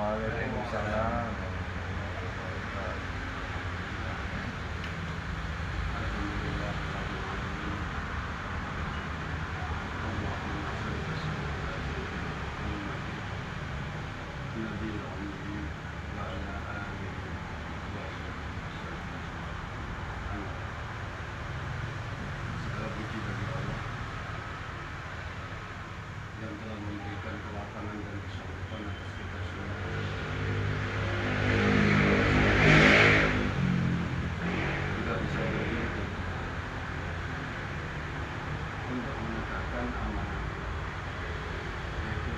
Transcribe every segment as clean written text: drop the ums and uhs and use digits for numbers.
Waalaikumsalam. Segala puji bagi Allah yang telah memberikan kelapangan dan kesanggupan atas kita semua. Kita bisa berdiri untuk menegakkan amanah, yaitu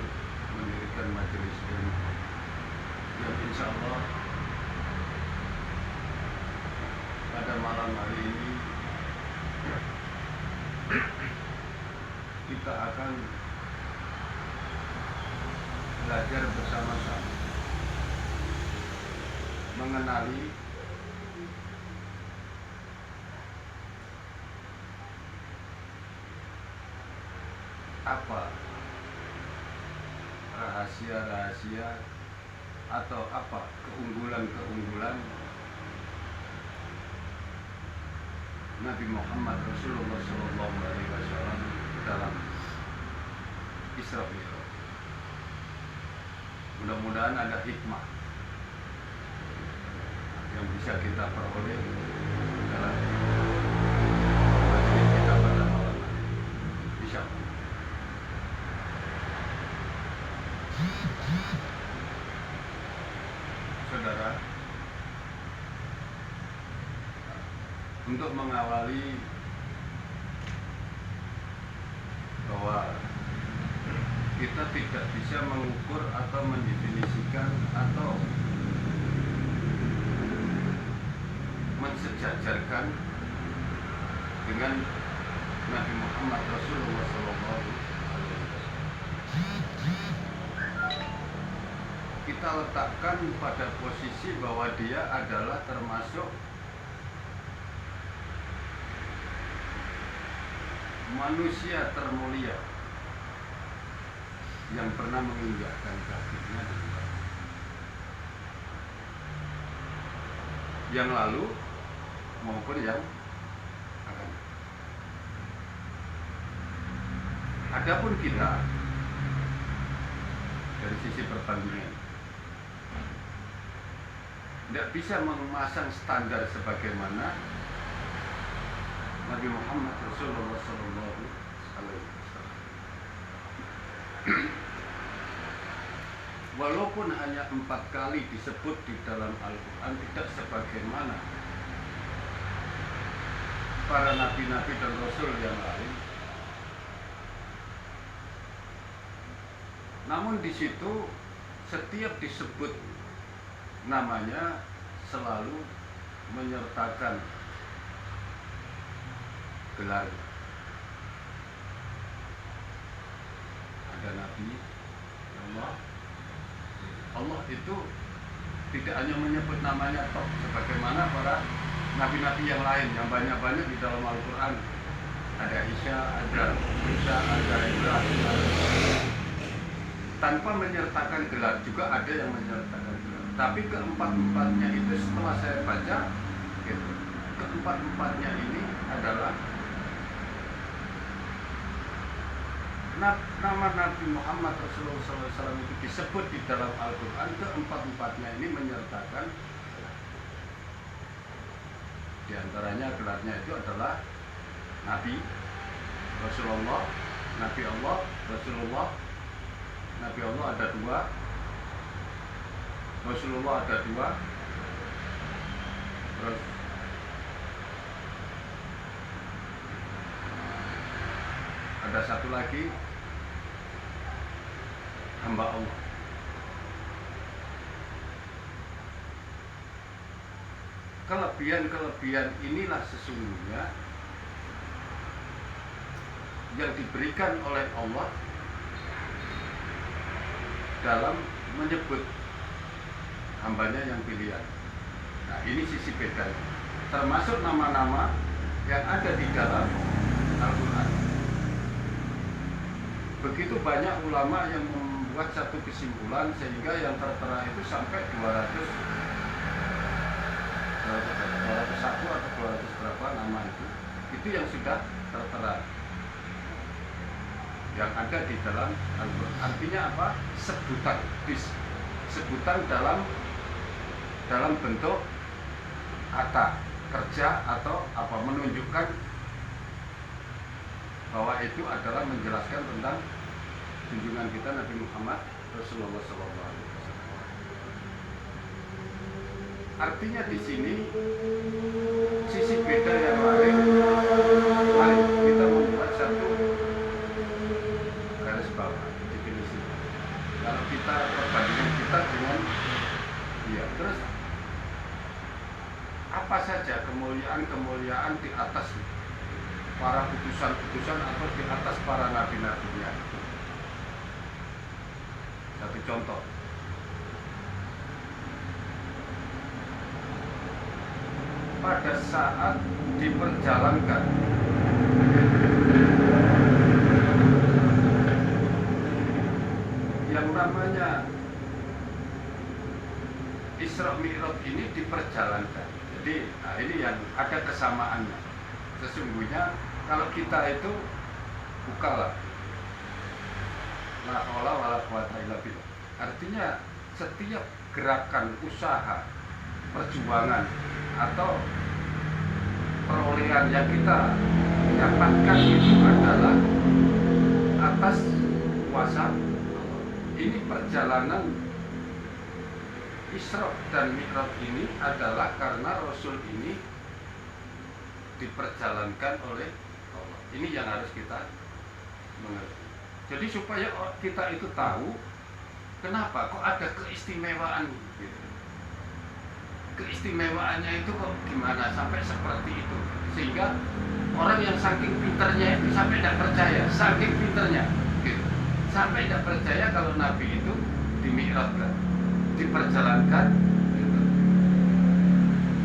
mendirikan majelis ilmu yang insya Allah pada malam hari ini kita akan belajar bersama-sama mengenali apa rahasia-rahasia atau apa keunggulan-keunggulan Nabi Muhammad Rasulullah SAW dalam Isra Mi'raj. Mudah-mudahan ada hikmah yang bisa kita peroleh dalam majelis kita pada malam hari. Insyaallah. Saudara, untuk mengawali bahwa kita tidak bisa mengukur atau mendefinisikan atau mensejajarkan dengan Nabi Muhammad Rasulullah SAW. Kita letakkan pada posisi bahwa dia adalah termasuk manusia termulia yang pernah menginjakkan kakinya di bumi yang lalu maupun yang akan. Adapun kita dari sisi perbandingan tidak bisa memasang standar sebagaimana Nabi Muhammad Rasulullah SAW. Walaupun hanya 4 kali disebut di dalam Al-Quran, tidak sebagaimana para nabi-nabi dan rasul yang lain. Namun di situ setiap disebut namanya selalu menyertakan gelar. Ada nabi Allah itu tidak hanya menyebut namanya toh sebagaimana para nabi-nabi yang lain yang banyak-banyak di dalam Al-Quran. Ada Isa, ada Musa, ada Ibrahim, tanpa menyertakan gelar. Juga ada yang menyertakan gelar, tapi keempat-empatnya itu setelah saya baca gitu, keempat-empatnya ini adalah nama Nabi Muhammad Rasulullah SAW itu disebut di dalam Al-Quran. Keempat-empatnya ini menyertakan di antaranya gelarnya itu adalah Nabi Rasulullah, Nabi Allah, Rasulullah. Nabi Allah ada 2, Rasulullah ada 2, terus ada satu lagi, hamba Allah. Kelebihan-kelebihan inilah sesungguhnya yang diberikan oleh Allah dalam menyebut hambanya yang pilihan. Nah, ini sisi bedanya. Termasuk nama-nama yang ada di dalam Al-Quran. Begitu banyak ulama yang membuat satu kesimpulan sehingga yang tertera itu sampai 201 atau 200 berapa nama itu yang sudah tertera yang ada di dalam Al-Quran. Artinya apa? Sebutan dalam bentuk kata kerja atau apa, menunjukkan bahwa itu adalah menjelaskan tentang junjungan kita Nabi Muhammad Rasulullah SAW. Artinya di sini sisi beda yang lain, mari kita membuat satu garis bawah definisi. Kalau kita perbandingan kita dengan dia, terus apa saja kemuliaan di atas para utusan atau di atas para nabi-nabinya. Satu contoh, pada saat diperjalankan yang namanya Isra Mi'raj ini diperjalankan. Jadi ini yang ada kesamaannya. Sesungguhnya kalau kita itu bukalah la haula wala quwata illa billah. Artinya setiap gerakan usaha, perjuangan atau perolehan yang kita dapatkan itu adalah atas kuasa Allah. Ini perjalanan Isra dan Mi'raj ini adalah karena Rasul ini diperjalankan oleh Allah. Ini yang harus kita mengerti. Jadi supaya kita itu tahu kenapa kok ada keistimewaan gitu. Keistimewaannya itu kok gimana sampai seperti itu, sehingga orang yang saking pinternya itu sampai tidak percaya, saking pinternya gitu. Sampai tidak percaya kalau Nabi itu dimi'rajkan, diperjalankan gitu.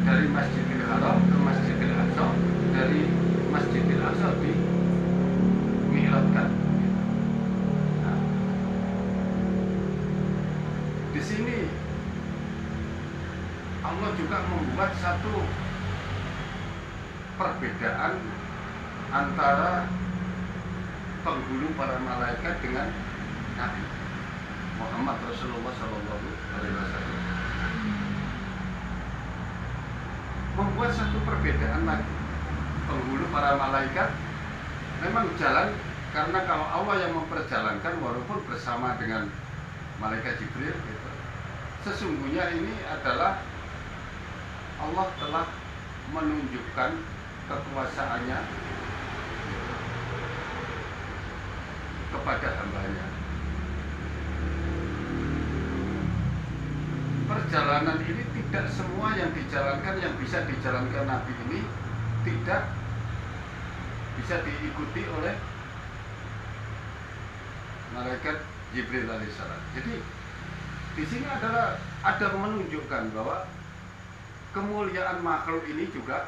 Dari Masjidil Haram ke Masjidil Aqsa, dari Masjidil Aqsa dimi'rajkan. Nah, di sini Allah juga membuat satu perbedaan antara penghulu para malaikat dengan Nabi Muhammad Rasulullah SAW. Membuat satu perbedaan lagi. Penghulu para malaikat memang jalan, karena kalau Allah yang memperjalankan walaupun bersama dengan malaikat Jibril gitu. Sesungguhnya ini adalah Allah telah menunjukkan kekuasaannya kepada hambanya. Perjalanan ini tidak semua yang dijalankan, yang bisa dijalankan Nabi ini tidak bisa diikuti oleh malaikat Jibril alaihissalam. Jadi di sini ada menunjukkan bahwa kemuliaan makhluk ini juga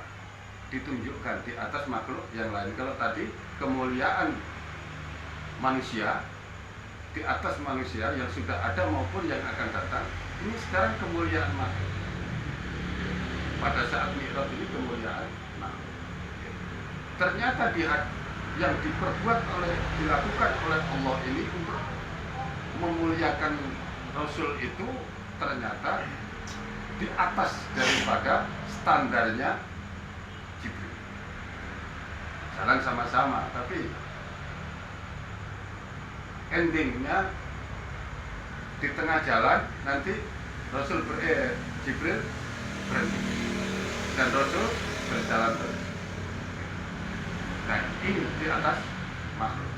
ditunjukkan di atas makhluk yang lain. Kalau tadi kemuliaan manusia di atas manusia yang sudah ada maupun yang akan datang, ini sekarang kemuliaan makhluk. Pada saat Mi'raj ini kemuliaan makhluk. Ternyata yang dilakukan oleh Allah ini untuk memuliakan Rasul itu ternyata di atas daripada standarnya Jibril. Jalan sama-sama, tapi endingnya di tengah jalan nanti Jibril berhenti dan Rasul berjalan terus. Nah, ini di atas makhluk.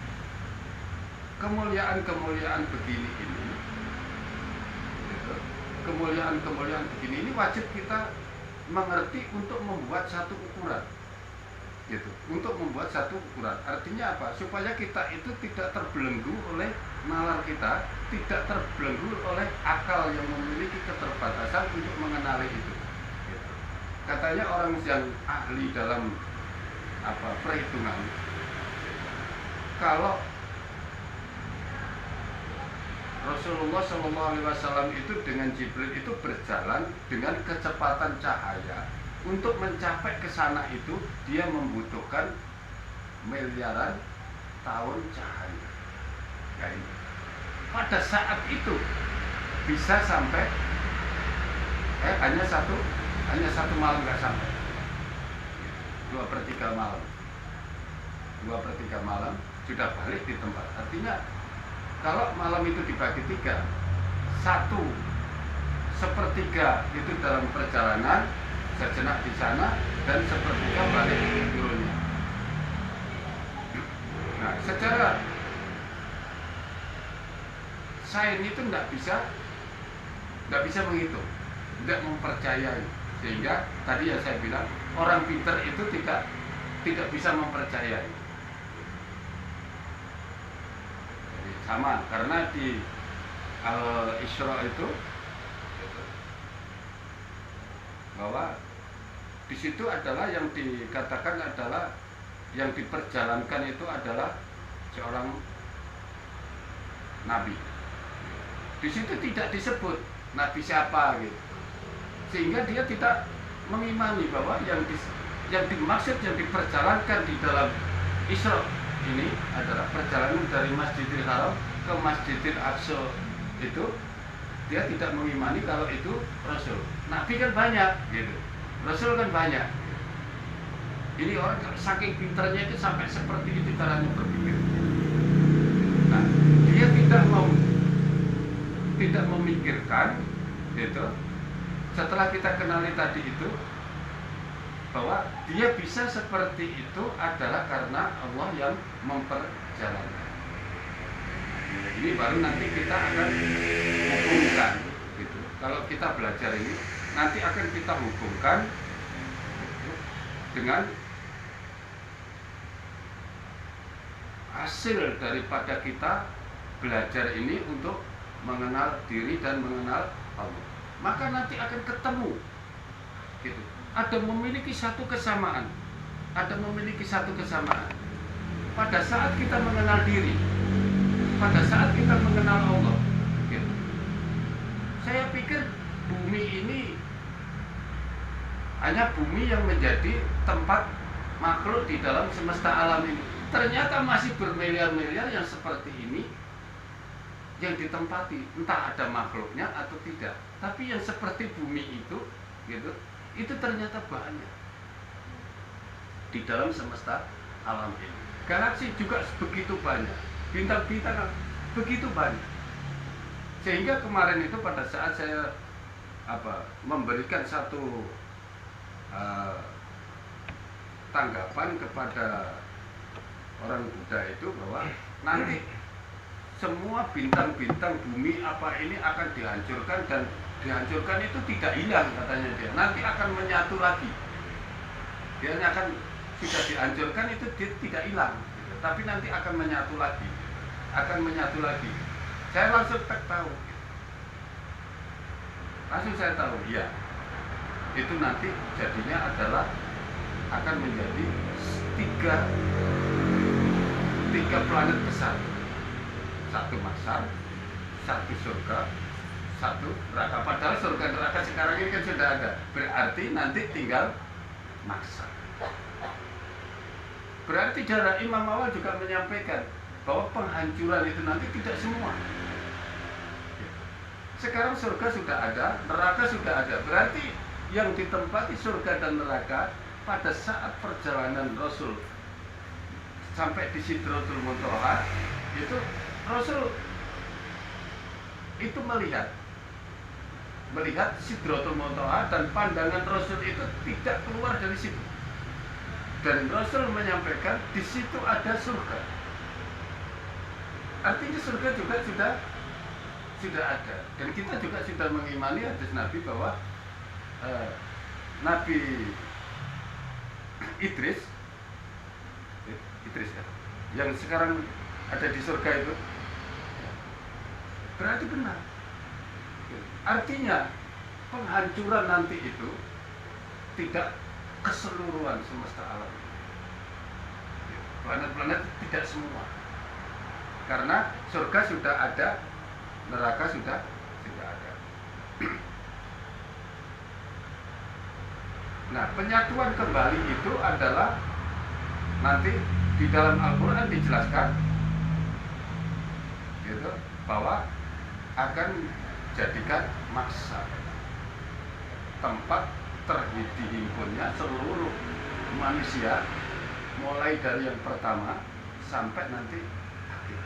Kemuliaan begini ini, kemuliaan begini ini wajib kita mengerti untuk membuat satu ukuran, gitu. Untuk membuat satu ukuran, artinya apa? Supaya kita itu tidak terbelenggu oleh nalar kita, tidak terbelenggu oleh akal yang memiliki keterbatasan untuk mengenali itu. Gitu. Katanya orang yang ahli dalam perhitungan, kalau Rasulullah SAW itu dengan Jibril itu berjalan dengan kecepatan cahaya. Untuk mencapai ke sana itu dia membutuhkan miliaran tahun cahaya. Ya, ini. Pada saat itu bisa sampai hanya satu malam nggak sampai, 2/3 malam, 2/3 malam sudah balik di tempat. Artinya kalau malam itu dibagi 3, 1/3 itu dalam perjalanan sejenak di sana dan 1/3 balik turunnya. Nah, secara sains itu nggak bisa menghitung, tidak mempercayai. Sehingga tadi yang saya bilang, orang pintar itu tidak bisa mempercayai. Jadi sama, karena di Al-Isra itu bahwa di situ adalah yang dikatakan adalah yang diperjalankan itu adalah seorang nabi. Di situ tidak disebut nabi siapa gitu, sehingga dia tidak mengimani bahwa yang dimaksud, yang diperjalankan di dalam Isra ini adalah perjalanan dari Masjidil Haram ke Masjidil Aqsa. Itu dia tidak mengimani kalau itu Rasul. Nabi kan banyak gitu, Rasul kan banyak. Ini orang saking pintarnya itu sampai seperti itu caranya berpikir. Nah, dia tidak memikirkan gitu. Setelah kita kenali tadi itu, bahwa dia bisa seperti itu adalah karena Allah yang memperjalankan. Ini baru nanti kita akan hubungkan gitu. Kalau kita belajar ini nanti akan kita hubungkan gitu, dengan hasil daripada kita belajar ini untuk mengenal diri dan mengenal Allah. Maka nanti akan ketemu gitu. Ada memiliki satu kesamaan. Pada saat kita mengenal diri, pada saat kita mengenal Allah gitu. Saya pikir bumi ini hanya bumi yang menjadi tempat makhluk di dalam semesta alam ini. Ternyata masih bermiliar-miliar yang seperti ini yang ditempati, entah ada makhluknya atau tidak. Tapi yang seperti bumi itu gitu, itu ternyata banyak di dalam semesta alam ini. Galaksi juga begitu banyak, bintang-bintang begitu banyak. Sehingga kemarin itu pada saat saya memberikan satu tanggapan kepada orang Buddha itu, bahwa nanti semua bintang-bintang bumi apa ini akan dihancurkan, dan dihancurkan itu tidak hilang katanya dia. Nanti akan menyatu lagi. Dia akan sudah dihancurkan itu dia tidak hilang, gitu. Tapi nanti akan menyatu lagi. Saya langsung tahu. Ya. Itu nanti jadinya adalah akan menjadi tiga planet besar. Satu mahsyar, satu surga, satu neraka. Padahal surga neraka sekarang ini kan sudah ada. Berarti nanti tinggal mahsyar. Berarti darah Imam Awal juga menyampaikan bahwa penghancuran itu nanti tidak semua. Sekarang surga sudah ada, neraka sudah ada. Berarti yang ditempati surga dan neraka pada saat perjalanan Rasul sampai di Sidratul Muntaha itu, Rasul itu melihat Sidratul Muntaha, dan pandangan Rasul itu tidak keluar dari situ. Dan Rasul menyampaikan di situ ada surga. Artinya surga juga sudah ada. Dan kita juga sudah mengimani hadis Nabi bahwa Nabi Idris ya, yang sekarang ada di surga itu, berarti benar. Artinya penghancuran nanti itu tidak keseluruhan semesta alam. Planet-planet tidak semua. Karena surga sudah ada neraka sudah ada. Nah, penyatuan kembali itu adalah nanti di dalam Al-Quran dijelaskan gitu, bahwa akan jadikan maksa tempat terhimpunnya seluruh manusia, mulai dari yang pertama sampai nanti akhir.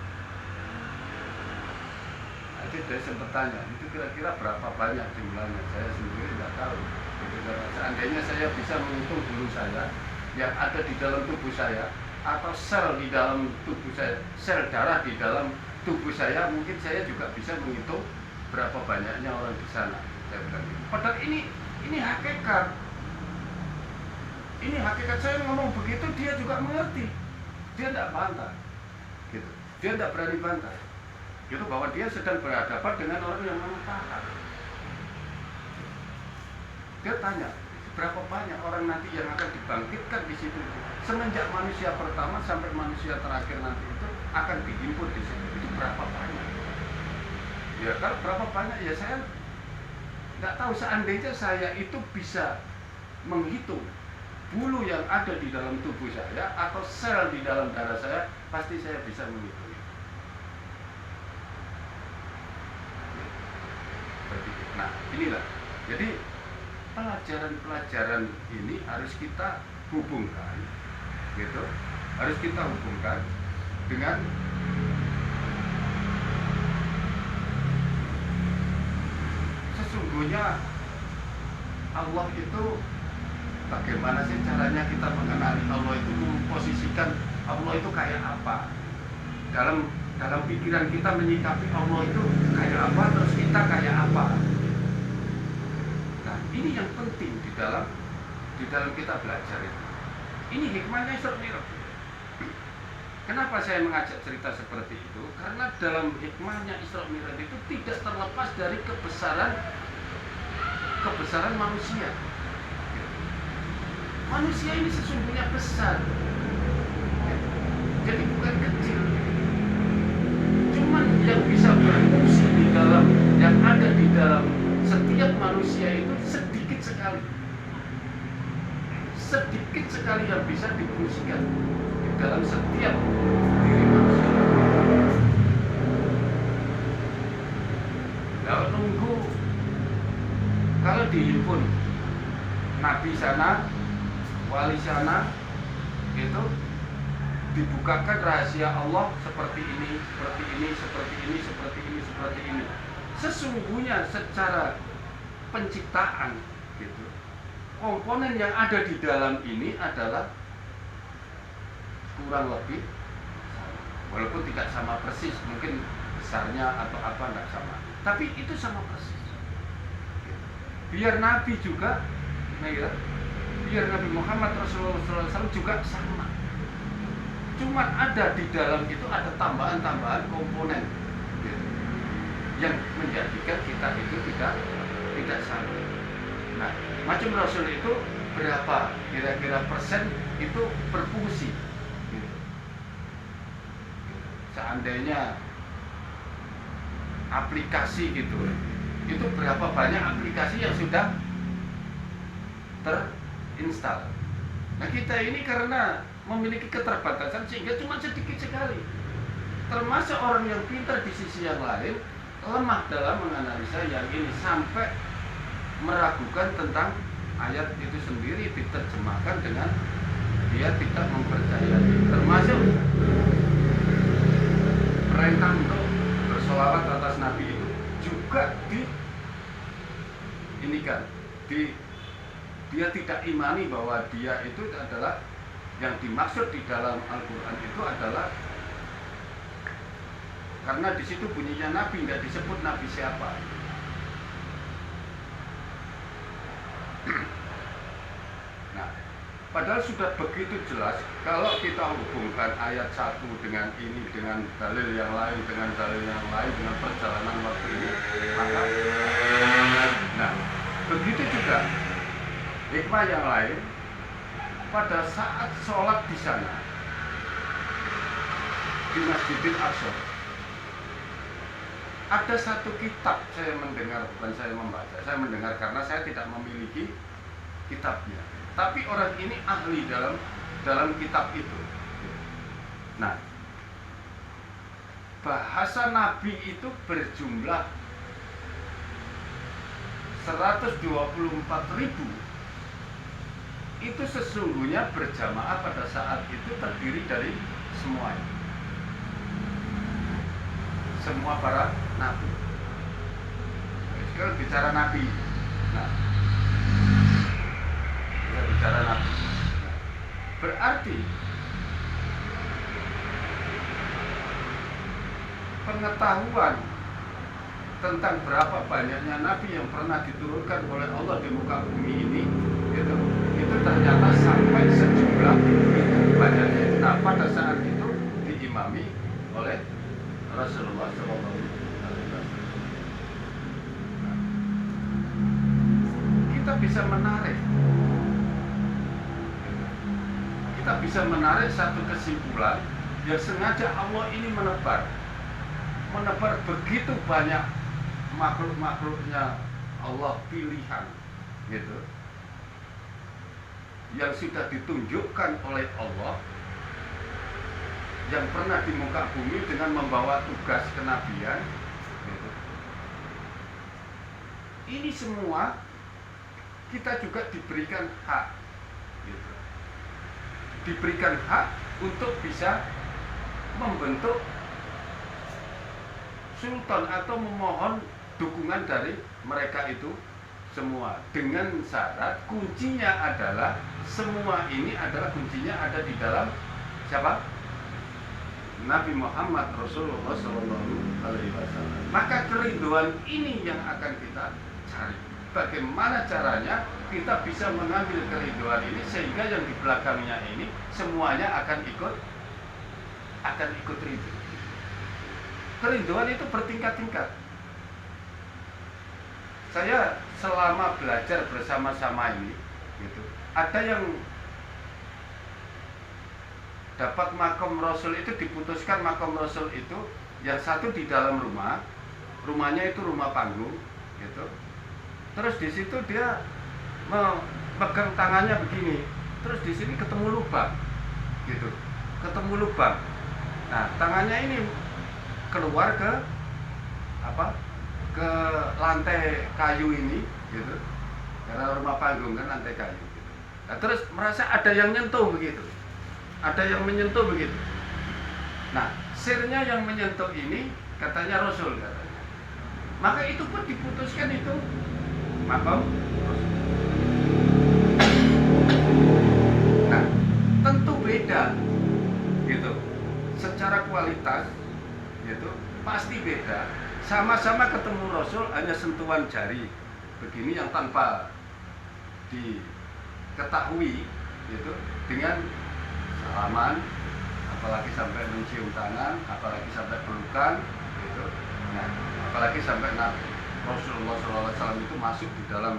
Nah, itu saya sempat tanya, itu kira-kira berapa banyak jumlahnya? Saya sendiri nggak tahu. Seandainya saya bisa menghitung bulu saya yang ada di dalam tubuh saya, atau sel di dalam tubuh saya, sel darah di dalam tubuh saya, mungkin saya juga bisa menghitung berapa banyaknya orang di sana. Saya bilang, padahal ini hakikat. Ini hakikat. Saya ngomong begitu, dia juga mengerti. Dia tidak bantah, gitu. Dia tidak berani bantah, gitu, bahwa dia sedang berhadapan dengan orang yang memang paham. Dia tanya, berapa banyak orang nanti yang akan dibangkitkan di situ? Semenjak manusia pertama sampai manusia terakhir nanti itu akan dihimpun di situ. Itu berapa banyak? Ya, kalau berapa banyak ya saya nggak tahu. Seandainya saya itu bisa menghitung bulu yang ada di dalam tubuh saya atau sel di dalam darah saya, pasti saya bisa menghitung itu. Nah, inilah. Jadi pelajaran-pelajaran ini harus kita hubungkan, gitu. Harus kita hubungkan dengan sesungguhnya Allah itu bagaimana sih caranya kita mengenali Allah itu, memposisikan Allah itu kayak apa dalam pikiran kita, menyikapi Allah itu kayak apa, terus kita kayak apa. Nah, ini yang penting di dalam kita belajar itu. Ini hikmahnya Isra Mi'raj. Kenapa saya mengajak cerita seperti itu? Karena dalam hikmahnya Isra Mi'raj itu tidak terlepas dari kebesaran manusia. Manusia ini sesungguhnya besar, jadi bukan kecil. Cuman yang bisa berfungsi di dalam, yang ada di dalam setiap manusia itu sedikit sekali yang bisa difungsikan di dalam setiap diri manusia. Kalau nunggu, kalau dihimpun nabi sana, wali sana, itu dibukakan rahasia Allah seperti ini. Sesungguhnya secara penciptaan, gitu, komponen yang ada di dalam ini adalah kurang lebih sama. Walaupun tidak sama persis, mungkin besarnya atau apa nggak sama, tapi itu sama persis. Biar Nabi juga, biar Nabi Muhammad Rasulullah SAW juga sama. Cuma ada di dalam itu ada tambahan-tambahan komponen, gitu, yang menjadikan kita itu tidak sama. Nah, macam Rasul itu berapa kira-kira persen itu berfungsi, gitu. Seandainya aplikasi gitu, itu berapa banyak aplikasi yang sudah terinstal. Nah, kita ini karena memiliki keterbatasan sehingga cuma sedikit sekali. Termasuk orang yang pintar di sisi yang lain lemah dalam menganalisa yang ini, sampai meragukan tentang ayat itu sendiri, diterjemahkan dengan dia tidak mempercayai. Termasuk perintah untuk bersolawat atas Nabi itu juga dia tidak imani bahwa dia itu adalah yang dimaksud di dalam Al-Quran itu adalah, karena di situ bunyinya Nabi, nggak disebut Nabi siapa. Nah, padahal sudah begitu jelas kalau kita hubungkan ayat 1 dengan ini, dengan dalil yang lain, dengan perjalanan waktu ini, maka nah, begitu juga hikmah yang lain pada saat sholat di sana di Masjidil Aqsa. Ada satu kitab saya mendengar, bukan saya membaca, saya mendengar karena saya tidak memiliki kitabnya. Tapi orang ini ahli dalam kitab itu. Nah, bahasa Nabi itu berjumlah 124.000. Itu sesungguhnya berjamaah pada saat itu terdiri dari semuanya, semua para nabi. Sekarang bicara nabi. Nah, kita bicara nabi. Berarti pengetahuan tentang berapa banyaknya nabi yang pernah diturunkan oleh Allah di muka bumi ini, itu ternyata sampai sejumlah itu banyaknya. Nah, pada saat itu diimami oleh Rasulullah SAW. Kita bisa menarik satu kesimpulan yang sengaja Allah ini menebar begitu banyak makhluk-makhluknya Allah pilihan, gitu, yang sudah ditunjukkan oleh Allah, yang pernah di muka bumi dengan membawa tugas kenabian, gitu. Ini semua kita juga diberikan hak, gitu. Diberikan hak untuk bisa membentuk sultan atau memohon dukungan dari mereka itu semua, dengan syarat kuncinya adalah semua ini adalah kuncinya ada di dalam siapa? Nabi Muhammad Rasulullah SAW. Maka kerinduan ini yang akan kita cari. Bagaimana caranya kita bisa mengambil kerinduan ini sehingga yang di belakangnya ini semuanya akan ikut rindu. Kerinduan itu bertingkat-tingkat. Saya selama belajar bersama-sama ini, gitu, ada yang dapat makom Rasul itu, diputuskan makom Rasul itu, yang satu di dalam rumahnya itu rumah panggung, gitu. Terus di situ dia memegang tangannya begini, terus di sini ketemu lubang, gitu, ketemu lubang. Nah, tangannya ini keluar ke lantai kayu ini, gitu, karena rumah panggung kan lantai kayu, gitu. Nah, terus merasa ada yang menyentuh begitu. Nah, sirnya yang menyentuh ini katanya Rasul, katanya. Maka itu pun diputuskan itu makom Rasul. Nah, tentu beda, gitu, secara kualitas, gitu, pasti beda. Sama-sama ketemu Rasul, hanya sentuhan jari begini yang tanpa diketahui, gitu, dengan salaman, apalagi sampai mencium tangan, apalagi sampai pelukan, gitu. Nah, apalagi sampai Rasulullah SAW itu masuk di dalam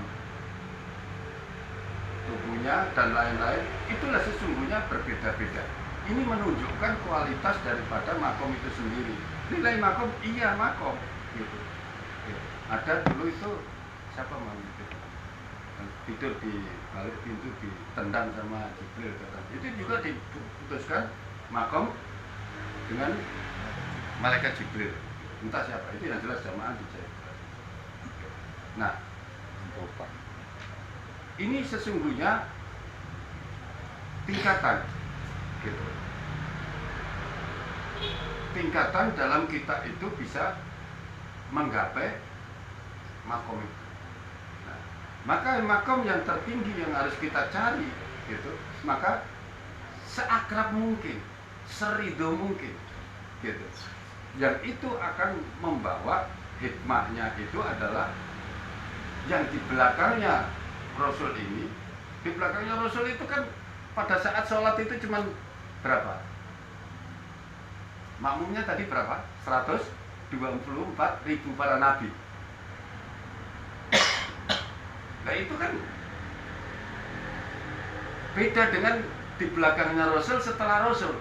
tubuhnya dan lain-lain. Itulah sesungguhnya berbeda-beda. Ini menunjukkan kualitas daripada makom itu sendiri. Nilai makom, iya makom, gitu. Ada dulu itu siapa itu tidur di balik pintu ditendang sama Jibril, katanya. Itu juga diputuskan makom dengan malaikat Jibril. Entah siapa itu, yang jelas jamaah dijahit. Nah, ini sesungguhnya tingkatan, gitu. Tingkatan dalam kita itu bisa menggapai makom itu. Nah, maka makom yang tertinggi yang harus kita cari, gitu, maka seakrab mungkin, seridho mungkin, gitu. Yang itu akan membawa hikmahnya itu adalah yang di belakangnya Rasul ini. Di belakangnya Rasul itu kan pada saat sholat itu cuma berapa? Makmumnya tadi berapa? 124.000 para nabi. Nah, itu kan beda dengan di belakangnya Rasul setelah Rasul.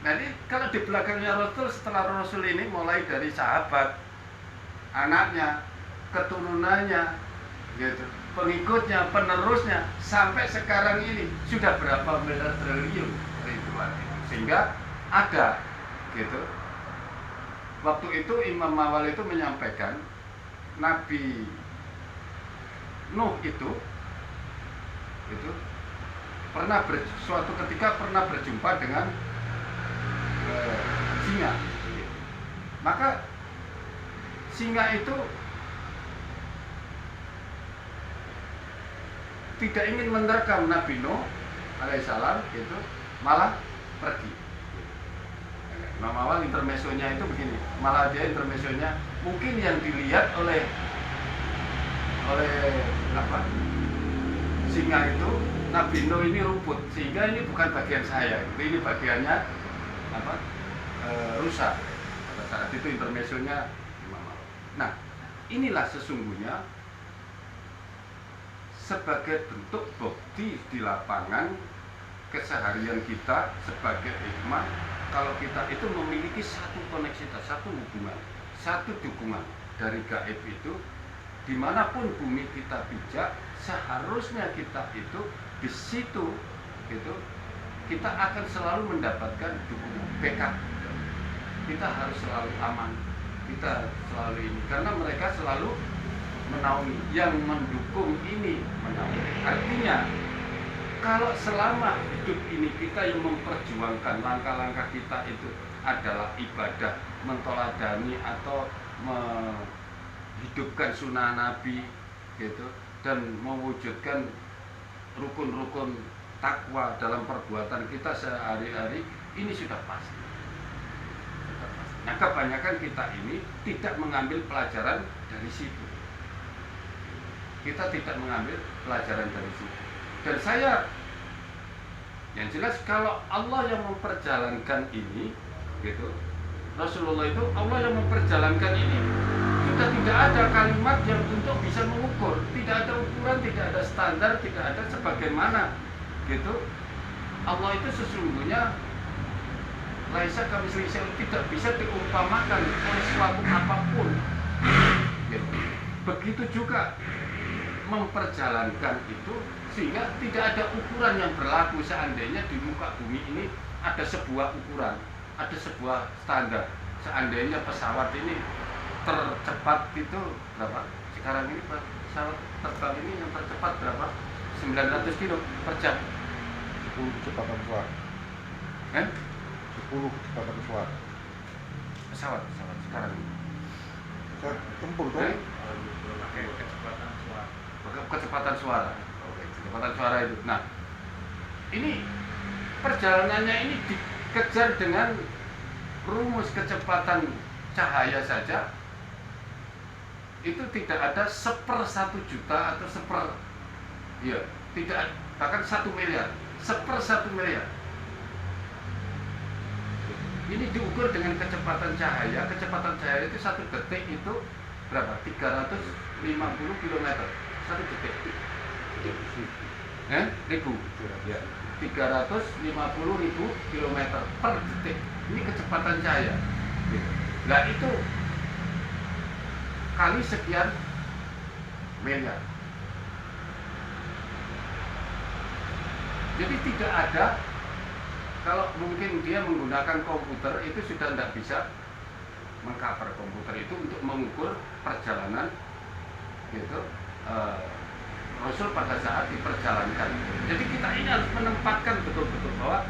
Nanti kalau di belakangnya Rasul, setelah Rasul ini mulai dari sahabat, anaknya, keturunannya, gitu, pengikutnya, penerusnya, sampai sekarang ini sudah berapa miliar triliun ribuan itu. Sehingga ada, gitu. Waktu itu Imam Mawal itu menyampaikan Nabi Nuh itu pernah suatu ketika pernah berjumpa dengan singa. Maka singa itu tidak ingin menerkam Nabi Nuh alaihissalam, gitu, malah pergi. Imam Awal intermesonya itu begini, malah dia intermesonya mungkin yang dilihat oleh singa itu Nabi Nuh ini rumput, sehingga ini bukan bagian saya, ini bagiannya rusa. Pada saat itu intermesonya Imam Awal. Nah, inilah sesungguhnya sebagai bentuk bukti di lapangan keseharian kita sebagai hikmah, kalau kita itu memiliki satu koneksitas, satu hubungan, satu dukungan dari gaib itu, dimanapun bumi kita pijak, seharusnya kita itu di situ, gitu, kita akan selalu mendapatkan dukungan, backup. Kita harus selalu aman, kita selalu ini, karena mereka selalu menaungi, yang mendukung ini menaungi. Artinya kalau selama hidup ini kita yang memperjuangkan langkah-langkah kita itu adalah ibadah, mentoladani atau menghidupkan sunnah Nabi, gitu, dan mewujudkan rukun-rukun takwa dalam perbuatan kita sehari-hari, ini sudah pasti. Nah, kebanyakan kita ini tidak mengambil pelajaran dari situ. Kita tidak mengambil pelajaran dari situ. Dan saya, yang jelas kalau Allah yang memperjalankan ini, gitu, Rasulullah itu Allah yang memperjalankan ini. Sudah tidak ada kalimat yang untuk bisa mengukur, tidak ada ukuran, tidak ada standar, tidak ada sebagaimana, gitu. Allah itu sesungguhnya laisa kamitslihi syai'un, tidak bisa diumpamakan oleh suatu apapun, gitu. Begitu juga memperjalankan itu, sehingga tidak ada ukuran yang berlaku. Seandainya di muka bumi ini ada sebuah ukuran, ada sebuah standar. Seandainya pesawat ini tercepat itu berapa? Sekarang ini pesawat terbang ini yang tercepat berapa? 900 kilo per jam. 10 kecepatan suara. 10 kecepatan suara. Pesawat sekarang ini. Pesawat tempur tuh. Kecepatan suara. Oke, kecepatan suara itu. Nah, ini perjalanannya ini dikejar dengan rumus kecepatan cahaya saja. Itu tidak ada 1/1 juta atau tidak, bahkan 1 miliar, 1/1 miliar. Ini diukur dengan kecepatan cahaya. Kecepatan cahaya itu 1 detik itu berapa? 350 km. 1 detik. Ribu. Ya. 350.000 km per detik. Ini kecepatan cahaya. Nah, itu kali sekian miliar. Jadi tidak ada, kalau mungkin dia menggunakan komputer itu sudah tidak bisa mengcover komputer itu untuk mengukur perjalanan, gitu, Rasul pada saat diperjalankan. Jadi kita ini harus menempatkan betul-betul bahwa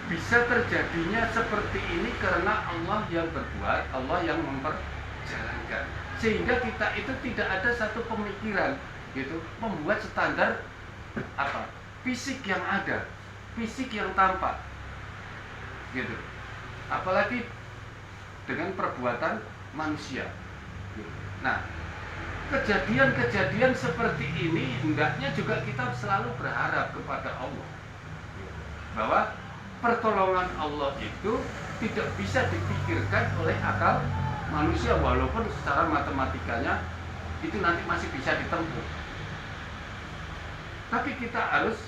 bisa terjadinya seperti ini karena Allah yang berbuat, Allah yang memperjalankan. Sehingga kita itu tidak ada satu pemikiran, gitu, membuat standar fisik yang ada, fisik yang tampak, gitu. Apalagi dengan perbuatan manusia. Nah, kejadian-kejadian seperti ini hendaknya juga kita selalu berharap kepada Allah, bahwa pertolongan Allah itu tidak bisa dipikirkan oleh akal manusia, walaupun secara matematikanya itu nanti masih bisa ditempuh. Tapi kita harus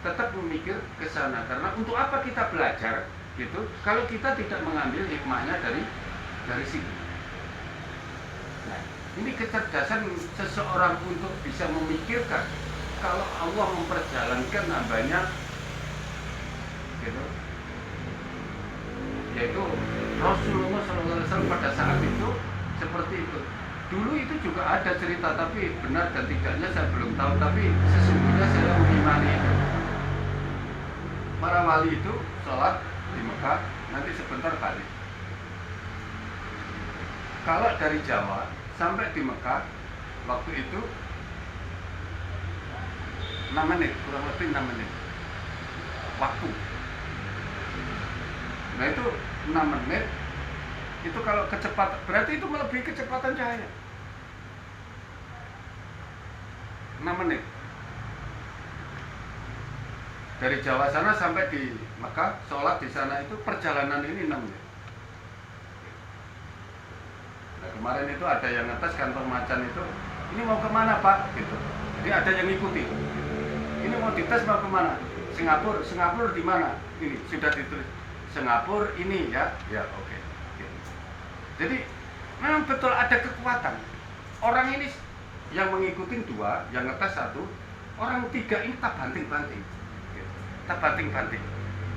tetap memikir ke sana, karena untuk apa kita belajar? gitu, kalau kita tidak mengambil hikmahnya dari situ. Nah, ini kecerdasan seseorang untuk bisa memikirkan kalau Allah memperjalankan hambanya, gitu, yaitu Rasulullah SAW pada saat itu seperti itu. Dulu itu juga ada cerita, tapi benar dan tidaknya saya belum tahu, tapi sesungguhnya saya mengimani itu. Para wali itu sholat di Mekah, nanti sebentar balik. Kalau dari Jawa sampai di Mekah, waktu itu 6 menit, kurang lebih 6 menit waktu. Nah itu 6 menit, itu kalau kecepatan, berarti itu melebihi kecepatan cahaya. 6 menit dari Jawa sana sampai di Mekah, sholat di sana itu perjalanan ini 6 menit. Nah kemarin itu ada yang ngetes kantong macan itu, ini mau kemana Pak? Gitu. Jadi ada yang ngikuti. Ini mau dites mau kemana? Singapura di mana? Ini sudah ditulis Singapura ini ya, ya oke. Gitu. Jadi memang betul ada kekuatan. Orang ini yang mengikuti 2, yang ngetes 1, orang 3 ini tak banting-banting. Gitu. Tak banting-banting.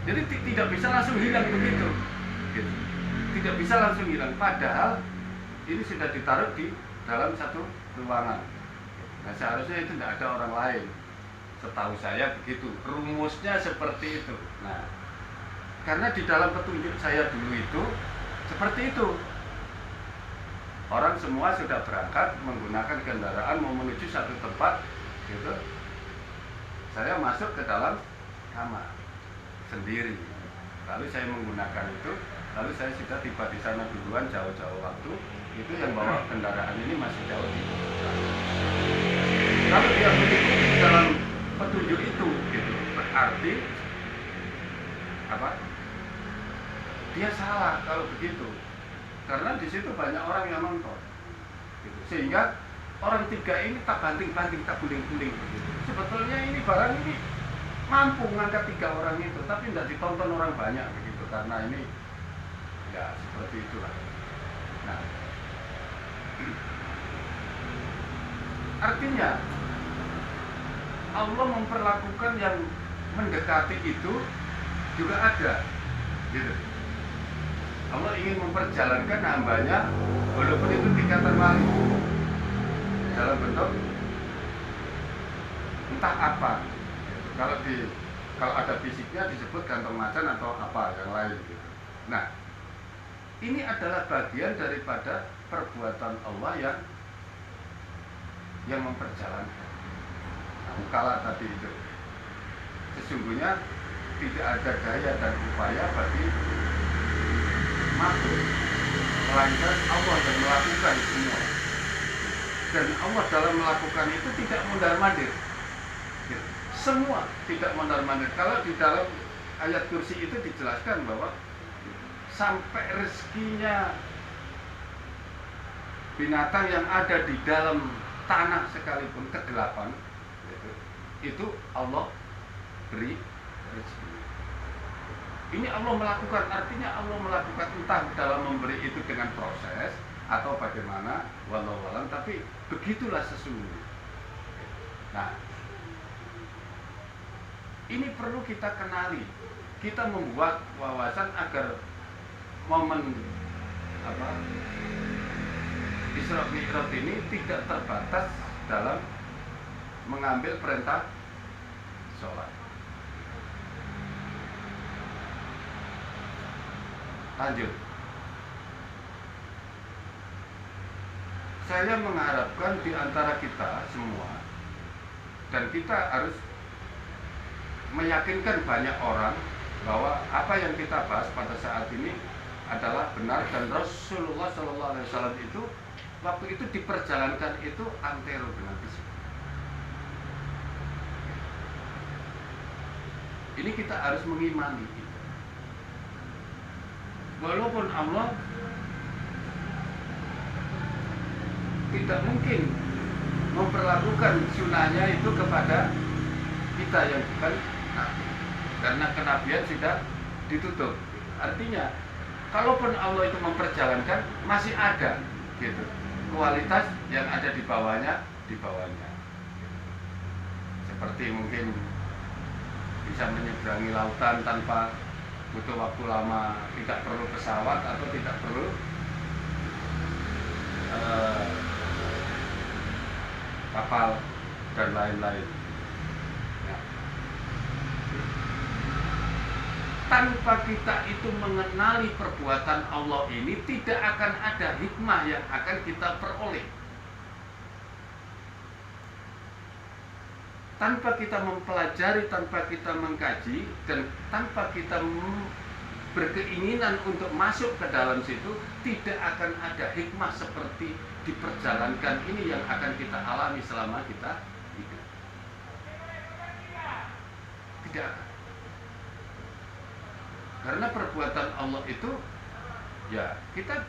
Jadi tidak bisa langsung hilang begitu. Gitu. Tidak bisa langsung hilang. Padahal ini sudah ditaruh di dalam satu ruangan. Nah seharusnya itu tidak ada orang lain. Setahu saya begitu. Rumusnya seperti itu. Nah, karena di dalam petunjuk saya dulu itu seperti itu. Orang semua sudah berangkat menggunakan kendaraan mau menuju satu tempat, gitu. Saya masuk ke dalam kamar sendiri. Lalu saya menggunakan itu. Lalu saya sudah tiba di sana duluan jauh-jauh waktu. Itu yang bawa kendaraan ini masih jauh di kalau dia mengikuti dalam petunjuk itu, gitu, berarti apa? Dia salah kalau begitu, karena di situ banyak orang yang nonton, gitu. Sehingga orang 3 ini tak banting-banting, tak guling-guling, gitu. Sebetulnya ini barang ini mampu mengangkat 3 orang itu, tapi tidak ditonton orang banyak, begitu, karena ini ya seperti itulah. Nah, artinya Allah memperlakukan yang mendekati itu juga ada, gitu. Allah ingin memperjalankan hambanya walaupun itu tingkatan wali dalam bentuk entah apa. Kalau ada fisiknya disebut kantong macan atau apa yang lain, gitu. Nah, ini adalah bagian daripada perbuatan Allah yang memperjalankan. Nah, kala tadi itu sesungguhnya tidak ada daya dan upaya bagi makhluk, melainkan Allah yang melakukan semua. Dan Allah dalam melakukan itu tidak mondar-mandir. Semua tidak mondar-mandir. Kalau di dalam ayat kursi itu dijelaskan bahwa sampai rezekinya binatang yang ada di dalam tanah sekalipun ke-8 itu Allah beri rezeki. Ini Allah melakukan, artinya Allah melakukan entah dalam memberi itu dengan proses atau bagaimana, wallahu alam, tapi begitulah sesungguhnya. Nah, ini perlu kita kenali. Kita membuat wawasan agar momen Isra Mi'raj ini tidak terbatas dalam mengambil perintah sholat. Lanjut. Saya mengharapkan di antara kita semua, dan kita harus meyakinkan banyak orang bahwa apa yang kita bahas pada saat ini adalah benar, dan Rasulullah SAW itu waktu itu diperjalankan itu antero dengan fisik. Ini kita harus mengimani itu. Walaupun Allah tidak mungkin memperlakukan sunnahnya itu kepada kita yang bukan nabi, karena kenabian sudah ditutup. Artinya, kalaupun Allah itu memperjalankan, masih ada gitu kualitas yang ada di bawahnya. Seperti mungkin bisa menyeberangi lautan tanpa butuh waktu lama, tidak perlu pesawat atau tidak perlu kapal dan lain-lain. Ya. Tanpa kita itu mengenali perbuatan Allah ini, tidak akan ada hikmah yang akan kita peroleh. Tanpa kita mempelajari, tanpa kita mengkaji, dan tanpa kita berkeinginan untuk masuk ke dalam situ, tidak akan ada hikmah seperti diperjalankan ini yang akan kita alami selama kita hidup. Tidak akan. Karena perbuatan Allah itu, ya kita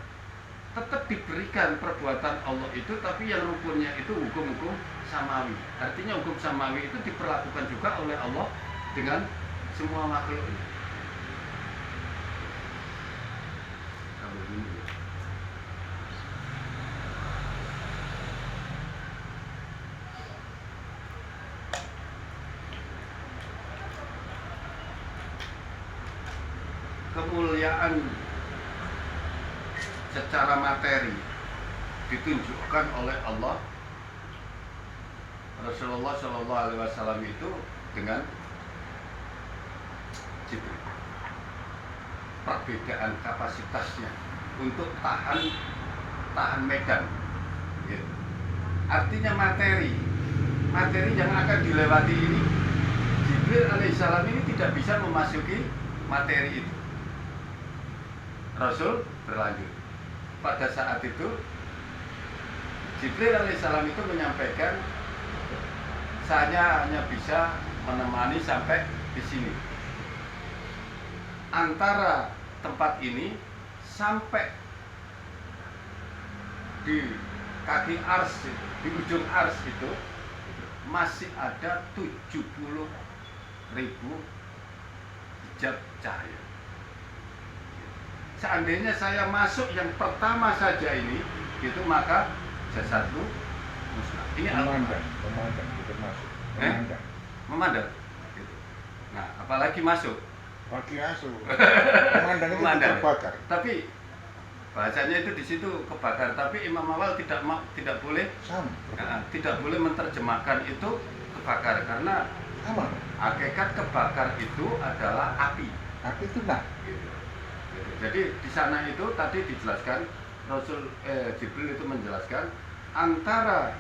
tetap diberikan perbuatan Allah itu, tapi yang rukunnya itu hukum-hukum samawi. Artinya hukum samawi itu diperlakukan juga oleh Allah dengan semua makhluk ini. Kalau ini ya. Kemuliaan secara materi ditunjukkan oleh Allah. Rasulullah Shallallahu Alaihi Wasallam itu dengan Jibril. Perbedaan kapasitasnya untuk tahan medan. Gitu. Artinya materi yang akan dilewati ini, Jibril alaihissalam ini tidak bisa memasuki materi itu. Rasul berlanjut. Pada saat itu Jibril alaihissalam itu menyampaikan, saya hanya bisa menemani sampai di sini. Antara tempat ini sampai di kaki ars, di ujung ars itu masih ada 70.000 hijab cahaya. Seandainya saya masuk yang pertama saja ini, gitu, maka jasadku musnah. Ini memandang, bukan masuk. Memandang. Gitu. Nah, apalagi masuk. Lagi masuk. Memandang itu terbakar. Tapi bahasanya itu di situ kebakar. Tapi Imam Awal tidak boleh tidak boleh menerjemahkan itu kebakar, karena sama. Hakikat kebakar itu adalah api. Api itu nah. Gitu. Jadi di sana itu tadi dijelaskan, Jibril itu menjelaskan, antara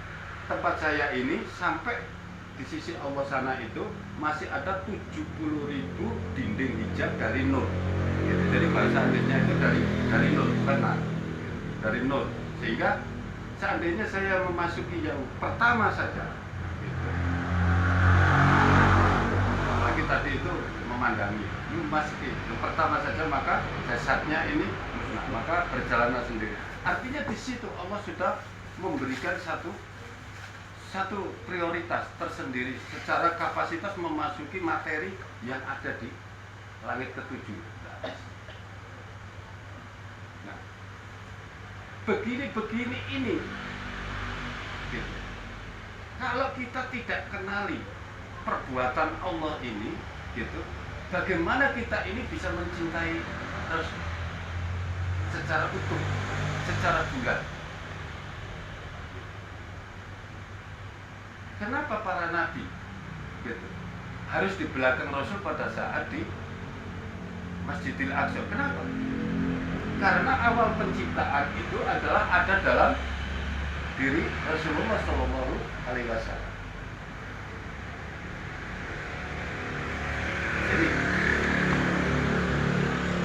tempat saya ini sampai di sisi Allah sana itu masih ada 70.000 dinding hijab dari nur. Gitu. Jadi bahasa hadisnya itu dari nur, bukan nar. Dari nur. Sehingga seandainya saya memasuki yang pertama saja, gitu. Apalagi tadi itu memandangi, memasuki yang pertama saja, maka jasadnya ini musnah, maka berjalanlah sendiri. Artinya di situ Allah sudah memberikan satu prioritas tersendiri secara kapasitas memasuki materi yang ada di langit ketujuh. Nah, begini ini, gitu. Kalau kita tidak kenali perbuatan Allah ini, gitu, bagaimana kita ini bisa mencintai terus secara utuh, secara bulat? Kenapa para nabi, gitu, harus di belakang Rasul pada saat di Masjidil Aqsa? Kenapa? Karena awal penciptaan itu adalah ada dalam diri Rasulullah Shallallahu Alaihi Wasallam. Jadi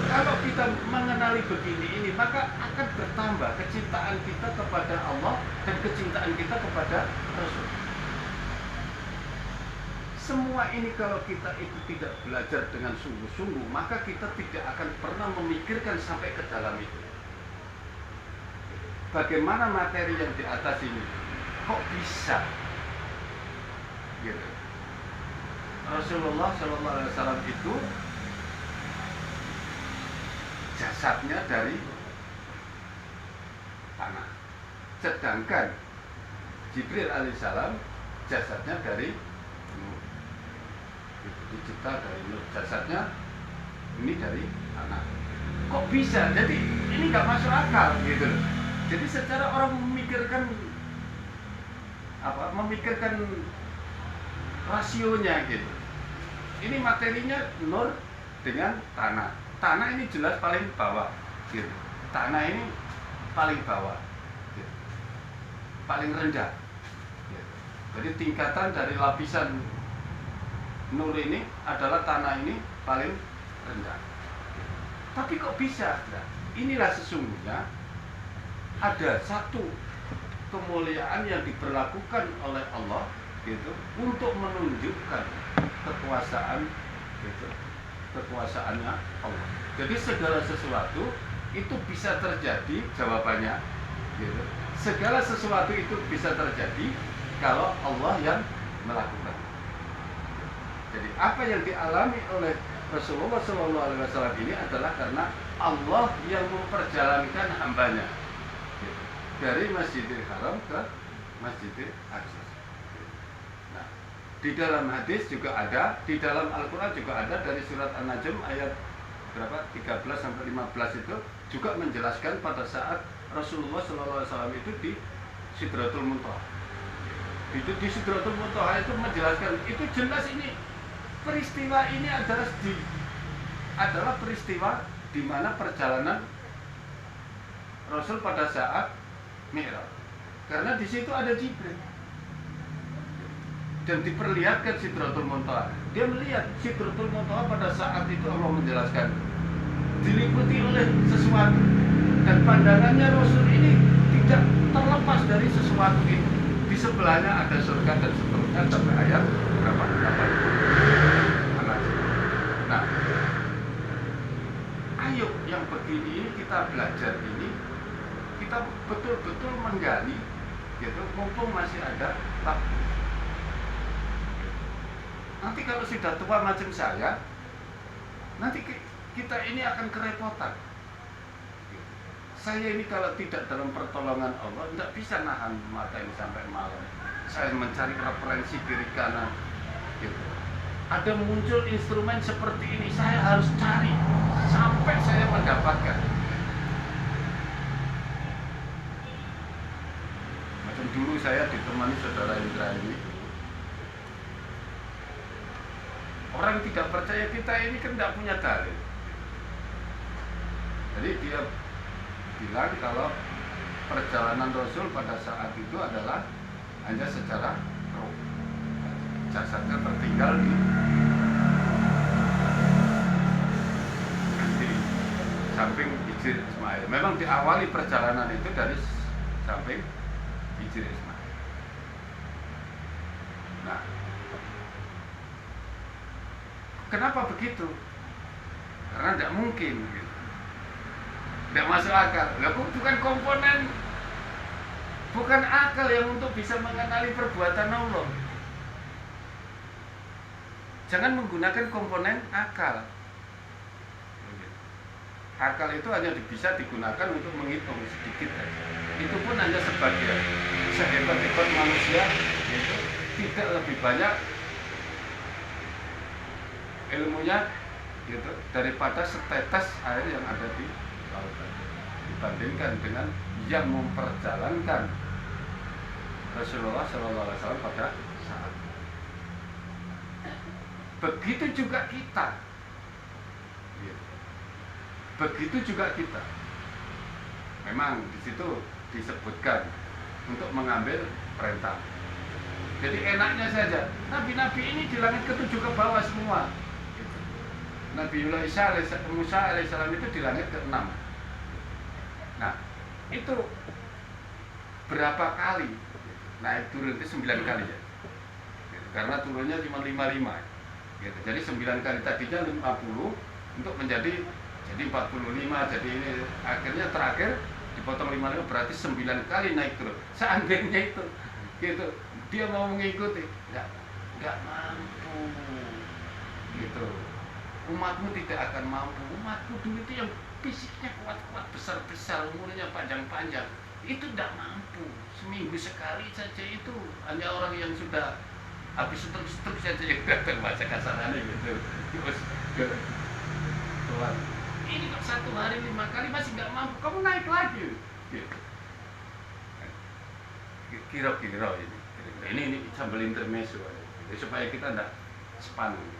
kalau kita mengenali begini ini, maka akan bertambah kecintaan kita kepada Allah dan kecintaan kita kepada Rasul. Semua ini kalau kita itu tidak belajar dengan sungguh-sungguh, maka kita tidak akan pernah memikirkan sampai ke dalam itu. Bagaimana materi yang di atas ini kok bisa? Gitu. Rasulullah Shallallahu Alaihi Wasallam itu jasadnya dari tanah. Sedangkan Jibril alaihissalam jasadnya dari nur. Dicipta dari nur. Jasadnya ini dari tanah. Kok bisa? Jadi ini nggak masuk akal gitu loh. Jadi secara orang memikirkan rasionya gitu. Ini materinya nur dengan tanah. Tanah ini jelas paling bawah gitu. Tanah ini paling bawah gitu. Paling rendah gitu. Jadi tingkatan dari lapisan nur ini adalah tanah ini paling rendah. Tapi kok bisa? Nah, inilah sesungguhnya ada satu kemuliaan yang diberlakukan oleh Allah gitu untuk menunjukkan kekuasaan gitu, kekuasaannya Allah. Jadi segala sesuatu itu bisa terjadi, jawabannya gitu. Segala sesuatu itu bisa terjadi kalau Allah yang melakukan. Jadi apa yang dialami oleh Rasulullah SAW ini adalah karena Allah yang memperjalankan hambanya gitu, dari Masjidil Haram ke Masjidil Aqsa. Nah, di dalam hadis juga ada, di dalam Al-Quran juga ada dari surat An-Najm ayat berapa 13 sampai 15 itu juga menjelaskan pada saat Rasulullah SAW itu di Sidratul Muntaha. Itu di Sidratul Muntaha itu menjelaskan, itu jelas ini peristiwa ini adalah peristiwa di mana perjalanan Rasul pada saat Mi'raj. Karena di situ ada Jibril. Dan diperlihatkan Sidratul Muntaha. Dia melihat Sidratul Muntaha pada saat itu Allah menjelaskan diliputi oleh sesuatu dan pandangannya Rasul ini tidak terlepas dari sesuatu itu. Di sebelahnya ada surga dan seterusnya sampai ayat berapa? Nah, ayo yang begini ini kita belajar ini, kita betul-betul menggali gitu, mumpung masih ada waktu. Nanti kalau sudah tua macam saya, nanti kita ini akan kerepotan. Saya ini kalau tidak dalam pertolongan Allah, tidak bisa nahan mata ini sampai malam. Saya mencari referensi kiri kanan gitu. Ada muncul instrumen seperti ini, saya harus cari sampai saya mendapatkan. Macam dulu saya ditemani saudara Indra ini. Orang tidak percaya kita ini kan tidak punya dalil. Jadi dia bilang kalau perjalanan Rasul pada saat itu adalah hanya secara roh. Jasadnya tertinggal di samping Hijri Ismail. Memang diawali perjalanan itu dari samping Hijri Ismail. Nah, kenapa begitu? Karena tidak mungkin gitu. Tidak masuk akal. Lah bukan komponen, bukan akal yang untuk bisa mengenali perbuatan Allah. Jangan menggunakan komponen akal. Akal itu hanya bisa digunakan untuk menghitung sedikit saja. Itu pun hanya sebagian. Sehebat-hebat manusia itu tidak lebih banyak ilmunya gitu daripada setetes air yang ada di lautan, dibandingkan dengan yang memperjalankan Rasulullah SAW pada saat. Begitu juga kita. Begitu juga kita. Memang di situ disebutkan untuk mengambil perintah. Jadi enaknya saja. Nabi-nabi ini di langit ke-7 ke bawah semua. Nabi Musa alaihissalam itu di langit ke-6. Nah, itu berapa kali naik turun itu 9 kali ya. Karena turunnya cuma 55. Gitu. Jadi 9 kali tadinya 50 untuk menjadi 45, jadi ini akhirnya terakhir dipotong 55 berarti 9 kali naik turun. Seandainya itu gitu dia mau mengikuti, nggak mampu gitu. Umatmu tidak akan mampu. Umatmu dulu itu yang fisiknya kuat-kuat, besar-besar, umurnya panjang-panjang, itu tidak mampu. Seminggu sekali saja itu hanya orang yang sudah habis stroke saja yang datang, bahasa kasarannya gitu. Terus ke Tuhan, ini kok 1 hari 5 kali masih nggak mampu, kamu naik lagi. Gitu. Kira-kira ini sambil intermezzo supaya kita tidak sepanjang.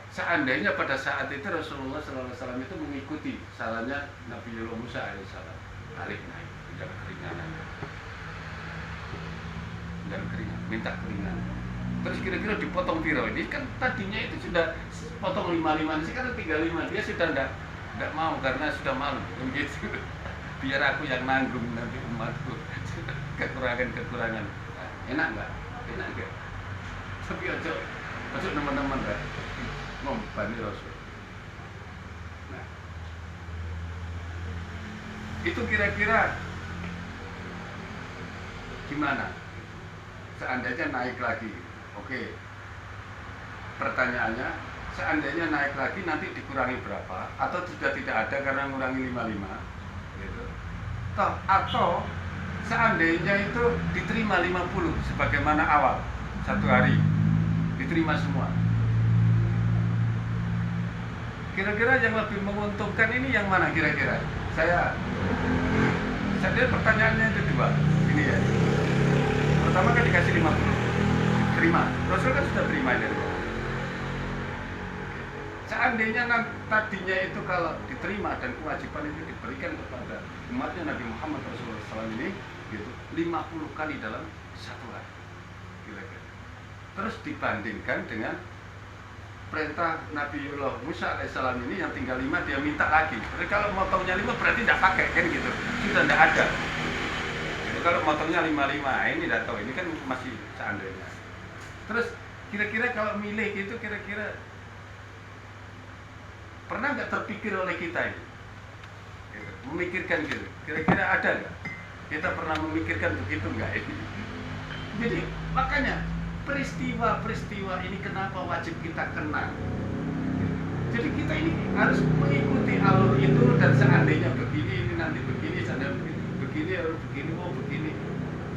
Seandainya pada saat itu Rasulullah SAW itu mengikuti sarannya Nabiullah Musa alaihissalam, balik naik, tidak keringanan, minta keringanan. Terus kira-kira dipotong piro, ini kan tadinya itu sudah potong 55, sekarang 35, dia sudah tidak mau karena sudah malu, begitu. Biar aku yang nanggung nanti umatku kekurangan. Nah, enak nggak? Tapi ojo teman-teman nggak membebani Rasul. Nah, itu kira-kira gimana? Seandainya naik lagi, oke. Pertanyaannya, seandainya naik lagi nanti dikurangi berapa? Atau sudah tidak ada karena ngurangi 55? Gitu. Atau seandainya itu diterima 50 sebagaimana awal, 1 hari diterima semua. Kira-kira yang lebih menguntungkan ini yang mana kira-kira? Saya pertanyaannya itu 2. Ini ya. Pertama kan dikasih 50, terima. Rasul kan sudah terima dari Allah. Seandainya tadinya itu kalau diterima dan kewajiban itu diberikan kepada umatnya Nabi Muhammad SAW ini, gitu, 50 kali dalam 1 hari, kira-kira. Terus dibandingkan dengan perintah Nabiullah Musa alaihissalam ini yang tinggal 5 dia minta lagi. Jadi kalau motongnya 5 berarti tidak pakai kan gitu, sudah tidak ada. Jadi kalau motongnya 55 ini tidak tahu, ini kan masih seandainya. Terus kira-kira kalau milih itu kira-kira pernah nggak terpikir oleh kita ini? Memikirkan gitu, kira-kira ada nggak? Kita pernah memikirkan begitu nggak ini? Jadi makanya peristiwa-peristiwa ini kenapa wajib kita kenal? Jadi kita ini harus mengikuti alur itu, dan seandainya begini, ini nanti begini, seandainya begini, oh begini.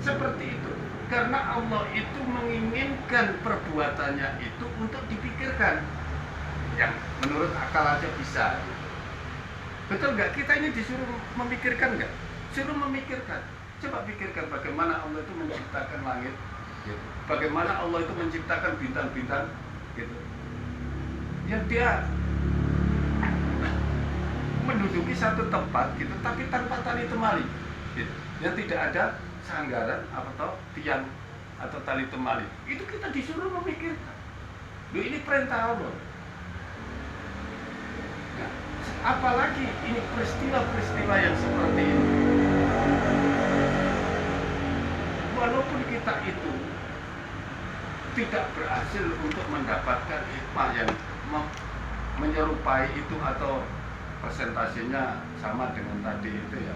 Seperti itu. Karena Allah itu menginginkan perbuatannya itu untuk dipikirkan. Yang menurut akal aja bisa. Betul nggak? Kita ini disuruh memikirkan nggak? Suruh memikirkan. Coba pikirkan bagaimana Allah itu menciptakan langit, gitu. Bagaimana Allah itu menciptakan bintang-bintang, gitu. Yang dia menduduki satu tempat, gitu, tapi tanpa tali temali, gitu. Yang tidak ada sanggaran atau tiang atau tali temali. Itu kita disuruh memikirkan. Loh, ini perintah Allah. Nah, apalagi ini peristiwa-peristiwa yang seperti ini. Walaupun kita itu tidak berhasil untuk mendapatkan hikmah yang menyerupai itu atau persentasenya sama dengan tadi itu ya,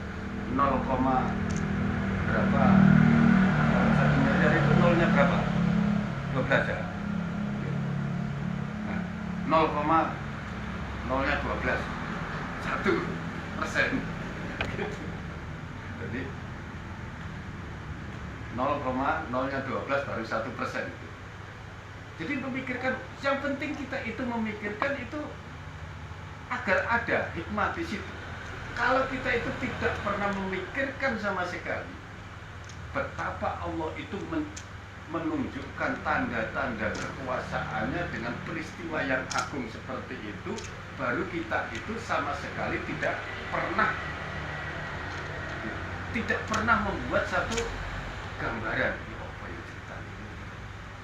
0, berapa, 1 miliar itu nolnya berapa? 12 ya. Nah, 0,0-nya 12, 1%. Jadi 0,0-nya 12 baru 1%. Jadi memikirkan, yang penting kita itu memikirkan itu agar ada hikmah di situ. Kalau kita itu tidak pernah memikirkan sama sekali betapa Allah itu menunjukkan tanda-tanda kekuasaannya dengan peristiwa yang agung seperti itu, baru kita itu sama sekali tidak pernah membuat satu gambaran. Apa yang cerita ini?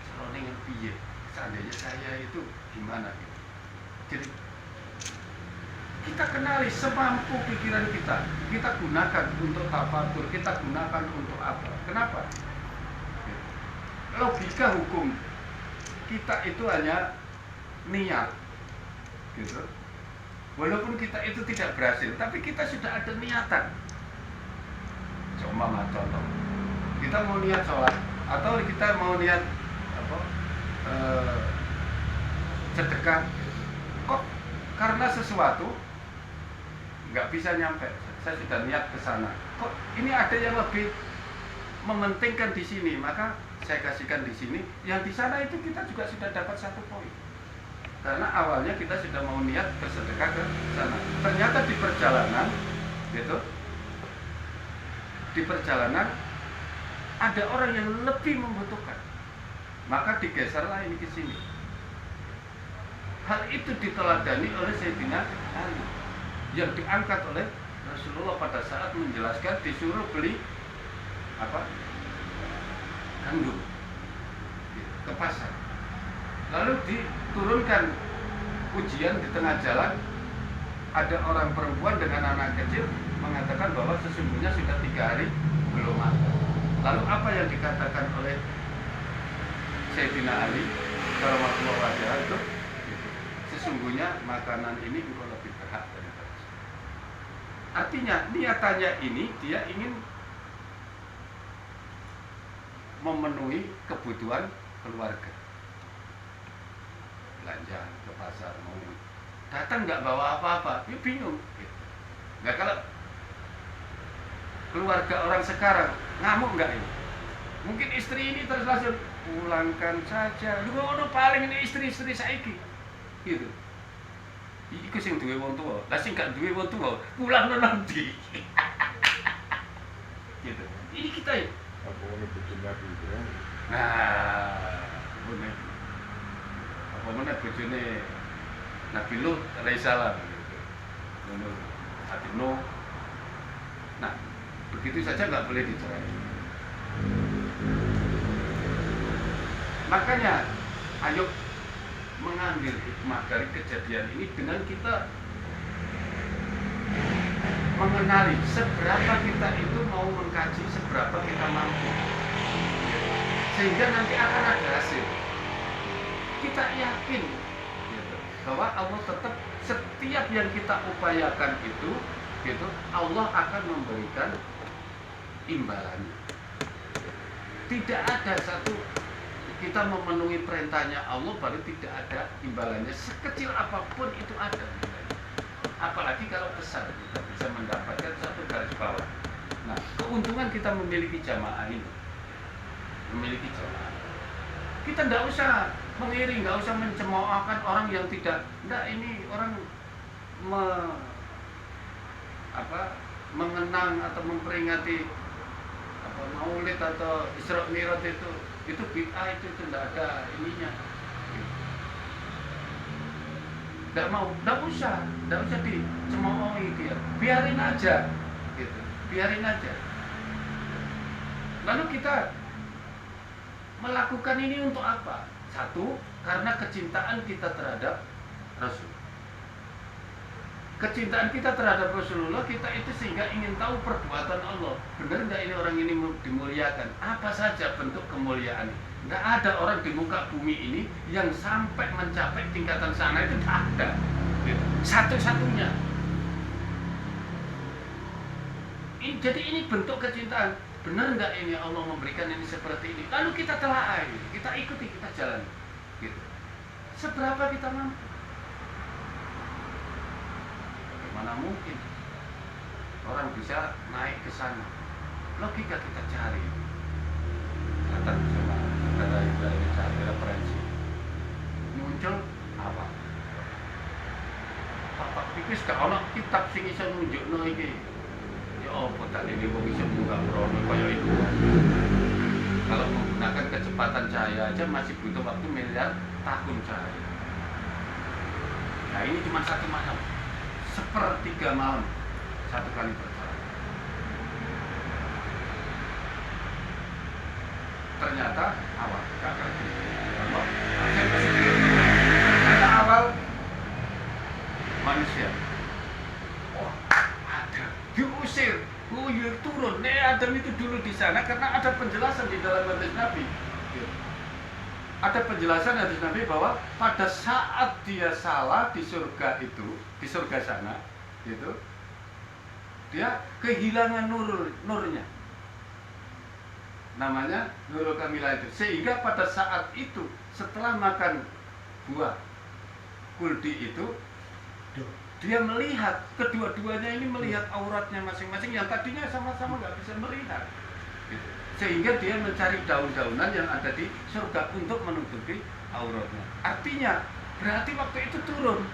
Seroneng piye? Seandainya saya itu gimana gitu. Jadi kita kenali semampu pikiran kita gunakan untuk tafakur, kita gunakan untuk apa? Kenapa? Logika hukum kita itu hanya niat, gitu. Walaupun kita itu tidak berhasil, tapi kita sudah ada niatan. Contoh, kita mau niat sholat, atau kita mau niat sedekah, kok karena sesuatu nggak bisa nyampe. Saya sudah niat ke sana. Kok ini ada yang lebih mementingkan di sini, maka saya kasihkan di sini. Yang di sana itu kita juga sudah dapat 1 poin. Karena awalnya kita sudah mau niat bersedekah ke sana. Ternyata di perjalanan, gitu, di perjalanan ada orang yang lebih membutuhkan, maka digeserlah ini ke sini. Hal itu diteladani oleh Sayyidina Ali yang diangkat oleh Rasulullah pada saat menjelaskan disuruh beli apa? Gandum ke pasar. Lalu diturunkan ujian di tengah jalan, ada orang perempuan dengan anak kecil mengatakan bahwa sesungguhnya sudah 3 hari belum makan. Lalu apa yang dikatakan oleh Sayyidina Ali karramallahu wajhahu itu? Sesungguhnya makanan ini engkau lebih berhak daripada saya. Artinya niatannya ini dia ingin memenuhi kebutuhan keluarga. Belanja ke pasar, mau datang nggak bawa apa-apa, dia bingung. Nggak, kalau keluarga orang sekarang ngamuk nggak ini? Mungkin istri ini terus langsung pulangkan saja. Lu paling ini istri-istri saiki, gitu. Iku sing duwe wong tuwa, lah sing gak duwe wong tuwa pulang nanti. Gitu. Ini kita ya. Apa ini bojone Nabi Ibrahim? Nah, bener. Apa mana bojone Nabi Lut alaihissalam gitu. Nabi Nuh. Nah, begitu saja nggak boleh dicerai. Makanya, ayo mengambil hikmah dari kejadian ini dengan kita mengenali seberapa kita itu mau mengkaji, seberapa kita mampu, sehingga nanti akan ada hasil. Kita yakin gitu, bahwa Allah tetap setiap yang kita upayakan itu, gitu, Allah akan memberikan imbalannya. Tidak ada satu kita memenuhi perintahnya Allah baru tidak ada imbalannya, sekecil apapun itu ada. Apalagi kalau besar kita bisa mendapatkan satu garis bawah. Nah, keuntungan kita memiliki jamaah ini, memiliki jamaah. Kita tidak usah mengiri, nggak usah mencemoohkan orang yang tidak. Enggak, ini orang mengenang atau memperingati apa Maulid atau Isra Mi'raj itu bid'ah, itu tidak ada ininya. Tidak usah dicemoohi dia, biarin aja, gitu, biarin aja. Lalu kita melakukan ini untuk apa? Satu, karena kecintaan kita terhadap Rasul. Kecintaan kita terhadap Rasulullah, kita itu sehingga ingin tahu perbuatan Allah. Benar nggak ini orang ini dimuliakan? Apa saja bentuk kemuliaan? Nggak ada orang di muka bumi ini yang sampai mencapai tingkatan sana, itu tak ada. Gitu. Satu-satunya. Jadi ini bentuk kecintaan. Benar nggak ini Allah memberikan ini seperti ini? Lalu kita telaah, kita ikuti, kita jalan. Gitu. Seberapa kita mampu? Mana mungkin orang bisa naik ke sana? Logika kita cari. Kata sama kata Ibrahim cari referensi. Muncul apa? Bapak pikir gak ono kitab sing iso nunjukno iki. Ya apa tak ini wong iso buka krono kaya itu. Kalau menggunakan kecepatan cahaya aja masih butuh waktu miliar tahun cahaya. Nah ini cuma 1 malam. 1/3 malam 1 kali perjalanan. Ternyata awal gagal. Ternyata awal manusia. Wah, ada diusir, turun. Adam itu dulu di sana karena ada penjelasan di dalam hadis Nabi. Ada penjelasan hadis Nabi bahwa pada saat dia salah di surga itu, di surga sana, gitu, dia kehilangan nurnya. Namanya nurul kamilah itu. Sehingga pada saat itu, setelah makan buah kuldi itu, dia melihat, kedua-duanya ini melihat auratnya masing-masing yang tadinya sama-sama nggak bisa melihat. Gitu. Sehingga dia mencari daun-daunan yang ada di surga untuk menutupi auratnya. Artinya, berarti waktu itu turun.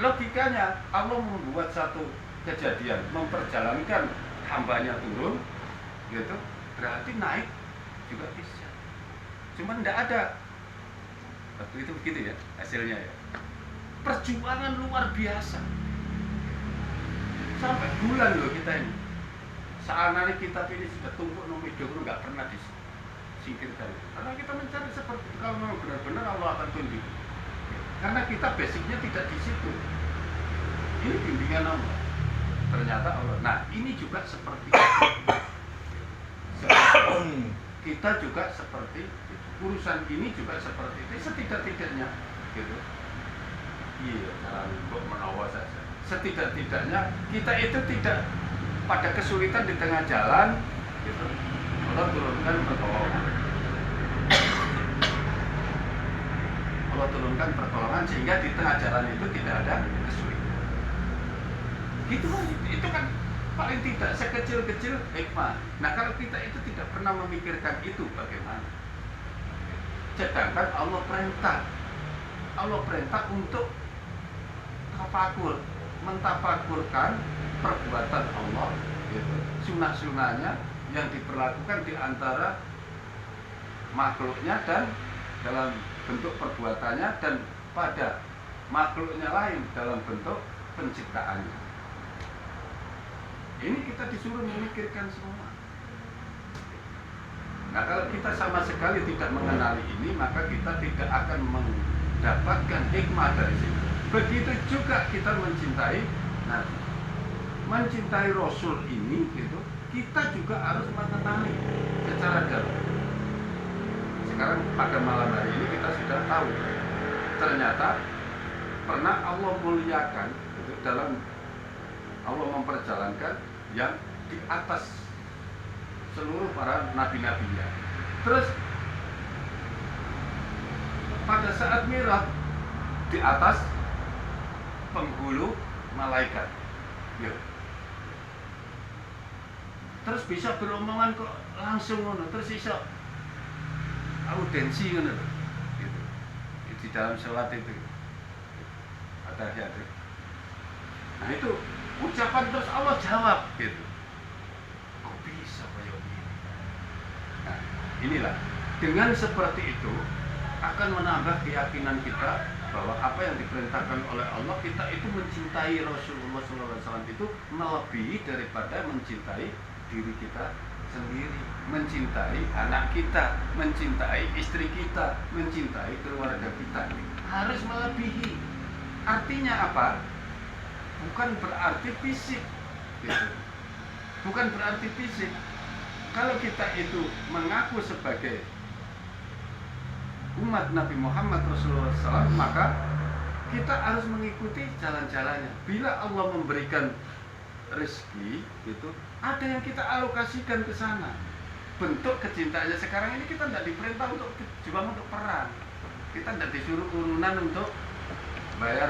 Logikanya, Allah membuat satu kejadian, memperjalankan hambanya turun, gitu. Berarti naik juga bisa. Cuma tidak ada. Waktu itu begitu ya, hasilnya ya. Perjuangan luar biasa. Sampai bulan loh kita ini. Seanari kitab ini sudah tumpuk nomor dulu nggak pernah disingkirkan. Karena kita mencari seperti itu. Kalau memang benar-benar Allah akan tunjuk. Karena kita basicnya tidak di situ. Ini bimbingan Allah. Ternyata Allah. Nah ini juga seperti itu. Kita juga seperti itu. Urusan ini juga seperti itu. Setidak-tidaknya gitu. Iya, cara untuk menawa saja. Setidak-tidaknya kita itu tidak pada kesulitan di tengah jalan, gitu. Allah turunkan pertolongan. Allah turunkan pertolongan sehingga di tengah jalan itu tidak ada kesulitan. Gitu kan? Itu kan paling tidak sekecil-kecil hikmah. Nah kalau kita itu tidak pernah memikirkan itu bagaimana? Sedangkan Allah perintah untuk tafakur, mentafakurkan perbuatan Allah, gitu. Sunnah-sunnahnya yang diperlakukan di antara makhluknya dan dalam bentuk perbuatannya dan pada makhluknya lain dalam bentuk penciptaannya. Ini kita disuruh memikirkan semua. Nah kalau kita sama sekali tidak mengenali ini, maka kita tidak akan mendapatkan hikmah dari situ. Begitu juga kita mencintai Nabi, mencintai Rasul ini, gitu. Kita juga harus mengenali secara dalam. Sekarang pada malam hari ini kita sudah tahu, ternyata pernah Allah muliakan, gitu, dalam Allah memperjalankan yang di atas seluruh para nabi-nabinya. Terus pada saat Mi'raj di atas penghulu malaikat. Ya. Terus bisa beromongan kok langsung ngono, terus iso audensi ngono. Gitu. Di dalam sholat itu. Ada ya. Nah itu ucapan terus Allah jawab gitu. Kok bisa kayak gini? Nah, inilah dengan seperti itu akan menambah keyakinan kita bahwa apa yang diperintahkan oleh Allah, kita itu mencintai Rasulullah SAW itu melebihi daripada mencintai diri kita sendiri, mencintai anak kita, mencintai istri kita, mencintai keluarga kita. Harus melebihi. Artinya apa? Bukan berarti fisik, gitu. Bukan berarti fisik. Kalau kita itu mengaku sebagai umat Nabi Muhammad Rasulullah SAW, maka kita harus mengikuti jalan-jalannya. Bila Allah memberikan rezeki, gitu, ada yang kita alokasikan ke sana. Bentuk kecintaannya sekarang ini kita tidak diperintah untuk berjuang untuk perang. Kita tidak disuruh urunan untuk bayar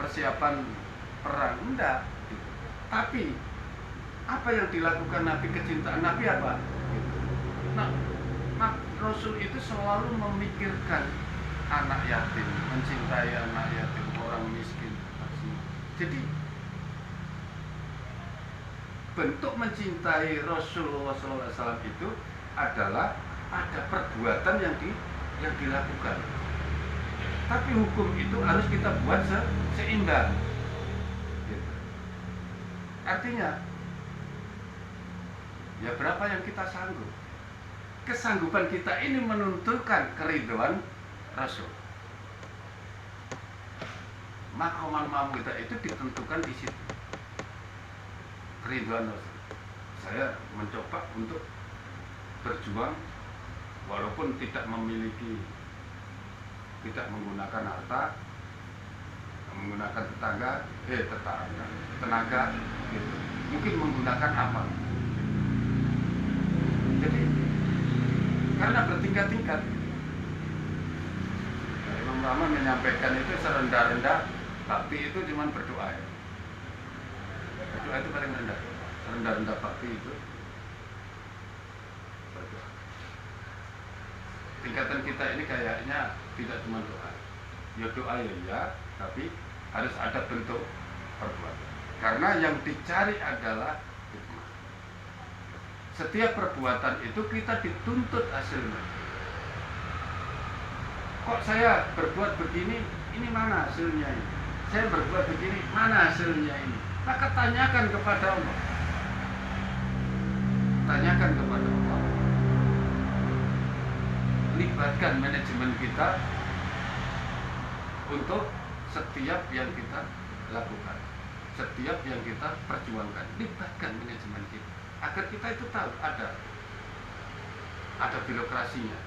persiapan perang, enggak. Gitu. Tapi apa yang dilakukan Nabi, kecintaan Nabi apa? Gitu. Nah, Rasul itu selalu memikirkan anak yatim, mencintai anak yatim, orang miskin. Jadi bentuk mencintai Rasulullah SAW itu adalah ada perbuatan yang dilakukan. Tapi hukum itu harus kita buat seimbang. Gitu. Artinya, ya berapa yang kita sanggup. Kesanggupan kita ini menentukan keridhaan Rasul. Maqamal kita itu ditentukan di situ. Keridhaan Rasul. Saya mencoba untuk berjuang walaupun tidak memiliki, tidak menggunakan harta, menggunakan tenaga, gitu. Mungkin menggunakan apa? Jadi karena bertingkat-tingkat, Imam Rahman menyampaikan itu serendah-rendah Bakti itu cuma berdoa ya. Berdoa itu paling rendah. Rendah-rendah bakti itu berdoa. Tingkatan kita ini kayaknya tidak cuma doa. Ya doa ya, tapi harus ada bentuk perbuatan. Karena yang dicari adalah hikmah. Setiap perbuatan itu kita dituntut hasilnya. Kok saya berbuat begini, ini mana hasilnya ini? Saya berbuat begini, mana hasilnya ini? Maka tanyakan kepada Allah. Tanyakan kepada Allah. Libatkan manajemen kita untuk setiap yang kita lakukan, setiap yang kita perjuangkan. Libatkan manajemen kita agar kita itu tahu ada birokrasinya.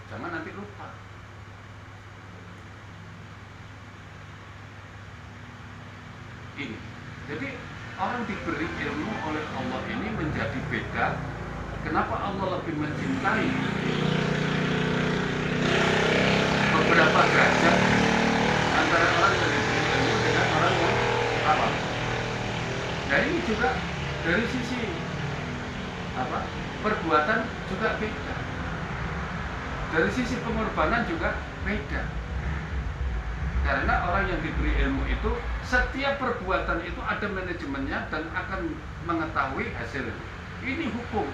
Jangan nanti lupa. Ini. Jadi orang diberi ilmu oleh Allah ini menjadi beda. Kenapa Allah lebih mencintai beberapa derajat antara orang yang diberi ilmu dengan orang yang awam? Nah ini juga dari sisi perbuatan juga beda. Dari sisi pengorbanan juga beda. Karena orang yang diberi ilmu itu setiap perbuatan itu ada manajemennya dan akan mengetahui hasilnya. Ini hukum.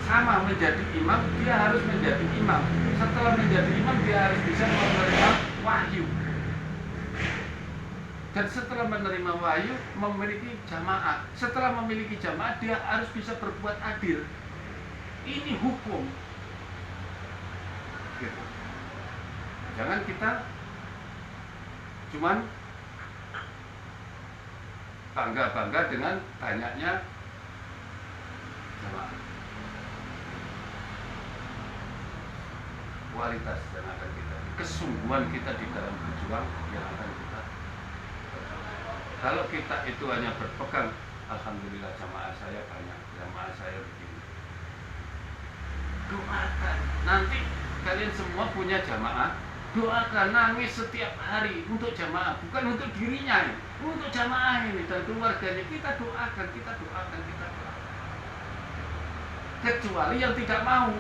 Sama menjadi imam, dia harus menjadi imam. Setelah menjadi imam, dia harus bisa menerima wahyu. Dan setelah menerima wahyu, memiliki jamaah. Setelah memiliki jamaah, dia harus bisa berbuat adil. Ini hukum. Gitu. Jangan kita cuman bangga-bangga dengan banyaknya jamaah. Kualitas yang akan kita, kesungguhan kita di dalam berjuang yang akan kita. Kalau kita itu hanya berpegang, alhamdulillah jamaah saya banyak, jamaah saya begini. Doakan, nanti kalian semua punya jamaah, doakan, nangis setiap hari untuk jamaah, bukan untuk dirinya, untuk jamaah ini dan keluarganya. Kita doakan, kita doakan, kita doakan. Kecuali yang tidak mau.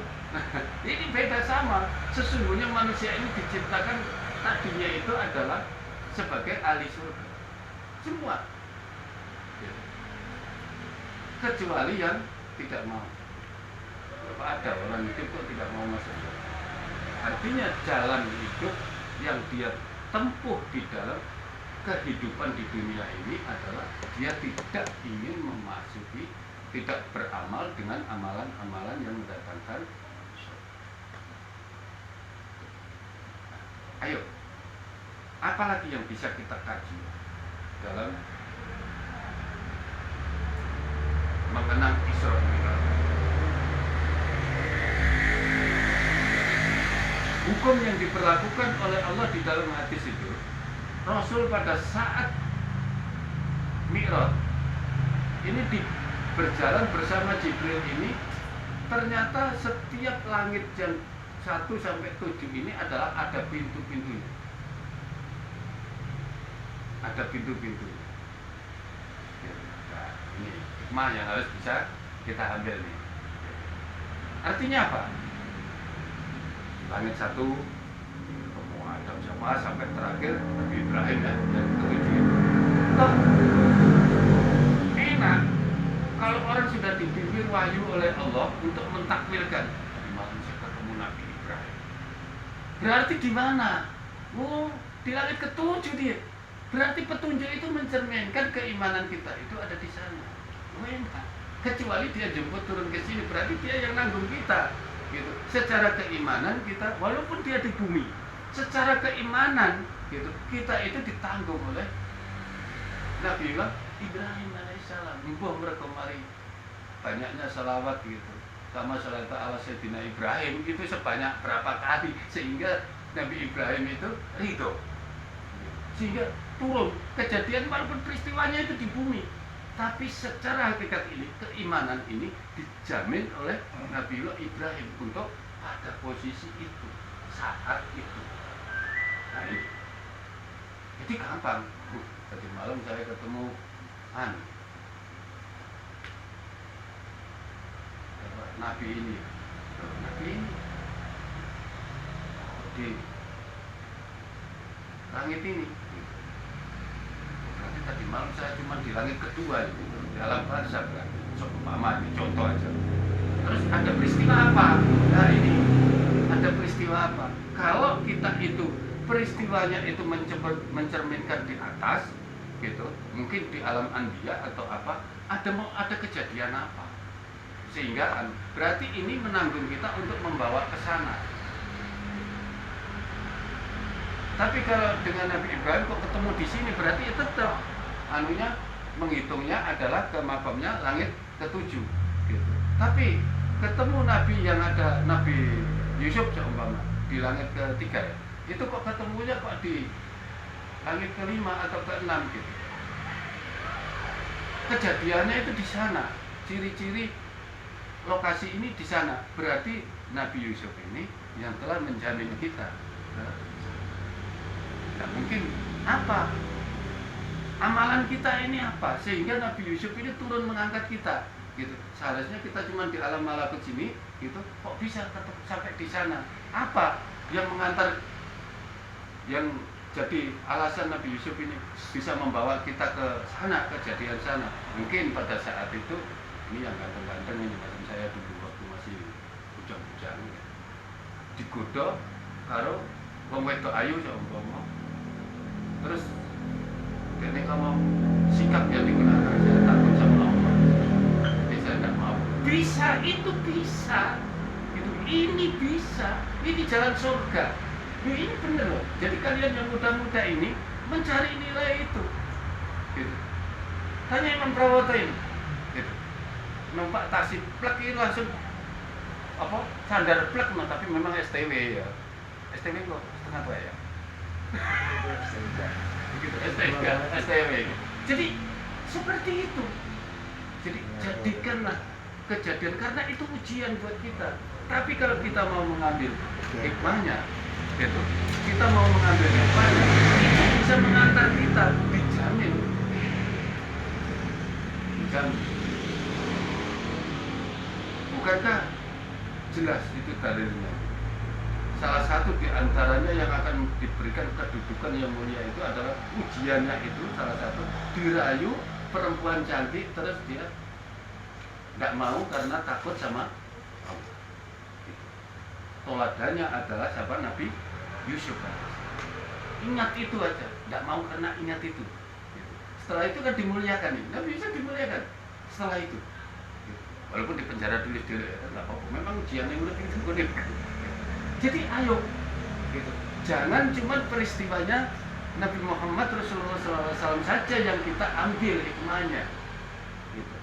Ini beda sama. Sesungguhnya manusia ini diciptakan tadinya itu adalah sebagai ahli surga. Semua. Kecuali yang tidak mau. Apa ada orang hidup kok tidak mau masuk surga? Artinya jalan hidup yang dia tempuh di dalam kehidupan di dunia ini adalah dia tidak ingin memasuki, tidak beramal dengan amalan-amalan yang mendatangkan. Ayo, apalagi yang bisa kita kaji dalam mengenang Isra Mi'raj? Hukum yang diperlakukan oleh Allah di dalam hadis itu, Rasul pada saat Mi'raj ini berjalan bersama Jibril ini, ternyata setiap langit yang 1 sampai 7 ini adalah ada pintu-pintunya. Ada pintu-pintunya. Nah, ini hikmah yang harus bisa kita ambil nih. Artinya apa? Langit 1 ketemu Adam sama sampai terakhir Nabi Ibrahim ya, yang ke-7. Toh enak kalau orang sudah dibimbing wahyu oleh Allah untuk mentakwilkan. Malam saya ketemu Nabi Ibrahim. Berarti di mana? Oh, di langit ke-7 dia. Berarti petunjuk itu mencerminkan keimanan kita itu ada di sana. Oh, enak. Kecuali dia jemput turun ke sini, berarti dia yang nanggung kita. Gitu. Secara keimanan kita, walaupun dia di bumi, secara keimanan gitu, kita itu ditanggung oleh Nabi Ibrahim alaihissalam. Mbah mereka mari banyaknya salawat gitu. Sama salat ala Sayyidina Ibrahim itu sebanyak berapa kali sehingga Nabi Ibrahim itu ridho. Sehingga turun kejadian walaupun peristiwanya itu di bumi. Tapi secara hakikat ini, keimanan ini dijamin oleh Nabiullah Ibrahim untuk pada posisi itu, saat itu. Nah ini. Jadi gampang. Tadi malam saya ketemu Nabi ini di langit ini. Berarti tadi malam saya cuma di langit kedua itu, di alam barzakh kan. Umpama ini contoh aja. Terus ada peristiwa apa? Nah ini ada peristiwa apa? Kalau kita itu peristiwanya itu mencerminkan di atas, gitu, mungkin di alam anbiya atau apa, ada kejadian apa? Sehingga berarti ini menanggung kita untuk membawa ke sana. Tapi kalau dengan Nabi Ibrahim kok ketemu di sini, berarti ya tetap menghitungnya adalah ke makamnya langit ketujuh, gitu. Tapi ketemu Nabi yang ada Nabi Yusuf seumpama di langit ketiga, ya, itu kok ketemunya kok di langit kelima atau keenam gitu. Kejadiannya itu di sana, ciri-ciri lokasi ini di sana. Berarti Nabi Yusuf ini yang telah menjamin kita. Nah, mungkin apa? Amalan kita ini apa? Sehingga Nabi Yusuf ini turun mengangkat kita. Gitu. Seharusnya kita cuma di alam malakut sini, gitu. Kok bisa tetap sampai di sana? Apa yang mengantar, yang jadi alasan Nabi Yusuf ini bisa membawa kita ke sana, kejadian sana? Mungkin pada saat itu, ini yang ganteng-ganteng ini macam saya dulu waktu masih bujang-bujang, ya, digoda karo wong wedok ayu seumpama. Terus ini kamu sikap yang digunakan, saya takut sama Allah, jadi saya tidak mau. Bisa, itu bisa, ini bisa, ini jalan surga. Ini benar loh. Jadi kalian yang muda-muda ini mencari nilai itu, gitu. Tanya Imam Prawoto ini, gitu. Numpak taksi plek ini langsung apa sandar plek, no, tapi memang STW ya. STW kok setengah tua ya. Gitu, STW. Jadi seperti itu. Jadi jadikanlah kejadian, karena itu ujian buat kita. Tapi kalau kita mau mengambil hikmahnya, gitu, kita mau mengambil hikmahnya, itu bisa mengantar kita, dijamin. Bukankah jelas itu dalilnya? Salah satu di antaranya yang akan diberikan kedudukan yang mulia itu adalah ujiannya itu salah satu dirayu perempuan cantik, terus dia tidak mau karena takut sama Allah. Toladannya adalah sahabat Nabi Yusuf. Ingat itu aja, tidak mau karena ingat itu. Setelah itu kan dimuliakan, Nabi Yusuf dimuliakan setelah itu. Walaupun di penjara dulu, ya, tidak apa-apa. Memang ujiannya udah itu. Jadi ayo, gitu. Jangan cuma peristiwanya Nabi Muhammad Rasulullah SAW saja yang kita ambil hikmahnya, gitu.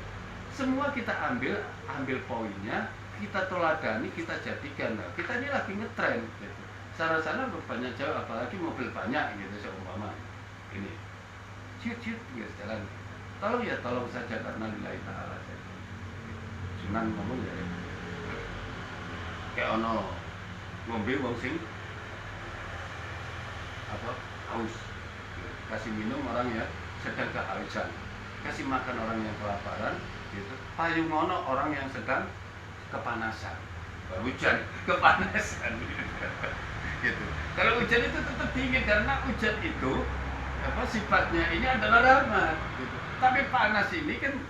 Semua kita ambil poinnya, kita teladani, kita jadikan. Nah, kita ini lagi ngetren, gitu. Sana-sana banyak jauh, apalagi mobil banyak, gitu. Seumpama ini, ciut-ciut, guys, jalan. Tolong saja karena lillahi ta'ala saja. Cuman ngomong ya, kayak ono ngombe wong sing apa haus, kasih minum orang yang sedang kehausan, kasih makan orang yang kelaparan, gitu. Payung ono orang yang sedang kepanasan, hujan kepanasan, gitu. Kalau hujan itu tetap dingin karena hujan itu apa sifatnya ini adalah rahmat, gitu. Tapi panas ini kan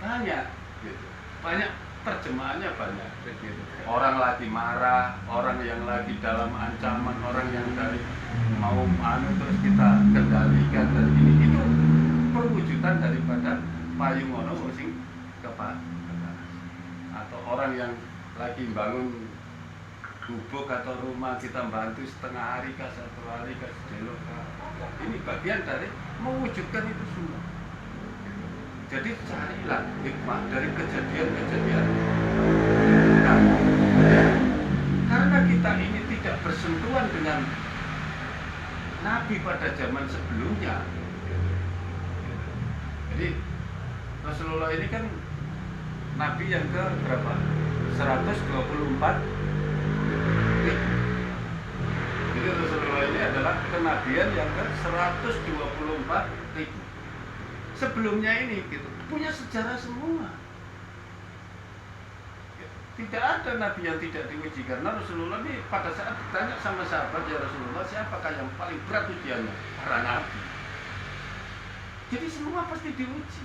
banyak, gitu. Banyak terjemahannya banyak, gitu. Orang lagi marah, orang yang lagi dalam ancaman, orang yang dari mau terus kita kendalikan dari ini, itu perwujudan daripada payung ono sing kepanasan. Atau orang yang lagi bangun gubuk atau rumah, kita bantu setengah hari kah, 1 hari kah, sedelok kah. Ini bagian dari mewujudkan itu semua. Jadi carilah hikmah dari kejadian-kejadian. Nah, karena kita ini tidak bersentuhan dengan Nabi pada zaman sebelumnya. Jadi Rasulullah ini kan Nabi yang ke berapa? 124. Jadi Rasulullah ini adalah adalah kenabian yang ke-124.000. Sebelumnya ini gitu, punya sejarah semua. Tidak ada nabi yang tidak diuji, karena Rasulullah ini pada saat ditanya sama sahabat, ya Rasulullah, siapakah yang paling berat ujiannya? Para nabi. Jadi semua pasti diuji.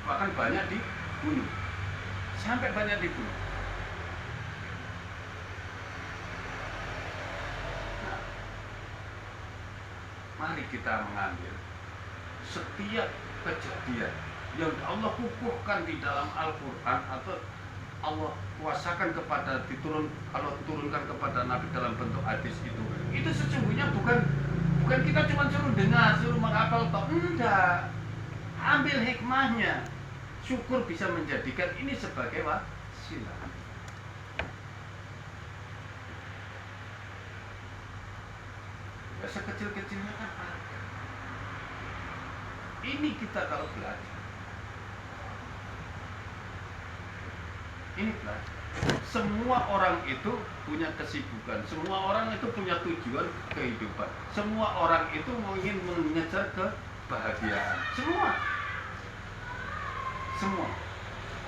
Bahkan banyak dibunuh. Sampai banyak dibunuh. Nah, mari kita mengambil setiap kejadian yang Allah kukuhkan di dalam Al-Quran atau Allah kuasakan kepada kalau diturunkan kepada Nabi dalam bentuk hadis itu sesungguhnya bukan kita cuma suruh dengar, suruh menghafal, enggak. Ambil hikmahnya, syukur bisa menjadikan ini sebagai wasilah. Ya, sekecil-kecilnya kan ada. Ini kita kalau belajar. Ini belajar. Semua orang itu punya kesibukan. Semua orang itu punya tujuan kehidupan. Semua orang itu ingin mengejar kebahagiaan. Semua.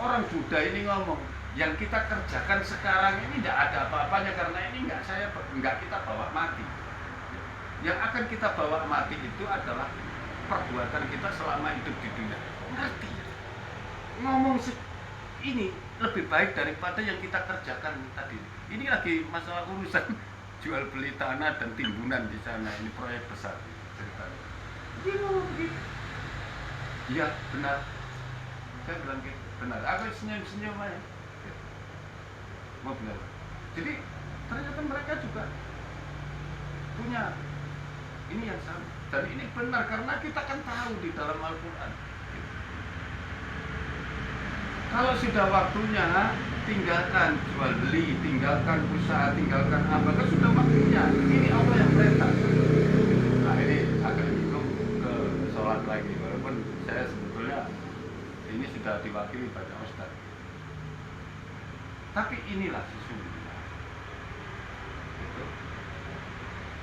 Orang Buddha ini ngomong, yang kita kerjakan sekarang ini tidak ada apa-apanya karena ini nggak kita bawa mati. Yang akan kita bawa mati itu adalah perbuatan kita selama hidup di dunia. Ngerti? Ngomong ini lebih baik daripada yang kita kerjakan tadi. Ini lagi masalah urusan jual beli tanah dan timbunan di sana. Ini proyek besar ceritanya. Gitu. Iya benar. Saya bilang gitu, benar. Aku senyum-senyum aja. Mau benar. Jadi ternyata mereka juga punya ini yang sama. Dan ini benar karena kita kan tahu di dalam Al-Quran. Kalau sudah waktunya, tinggalkan jual beli, tinggalkan usaha, tinggalkan apa, kan sudah waktunya. Ini Allah yang perintah. Nah ini agak bingung ke sholat lagi, walaupun saya sebetulnya ini sudah diwakili pada Ustaz. Tapi inilah sesungguhnya. Gitu.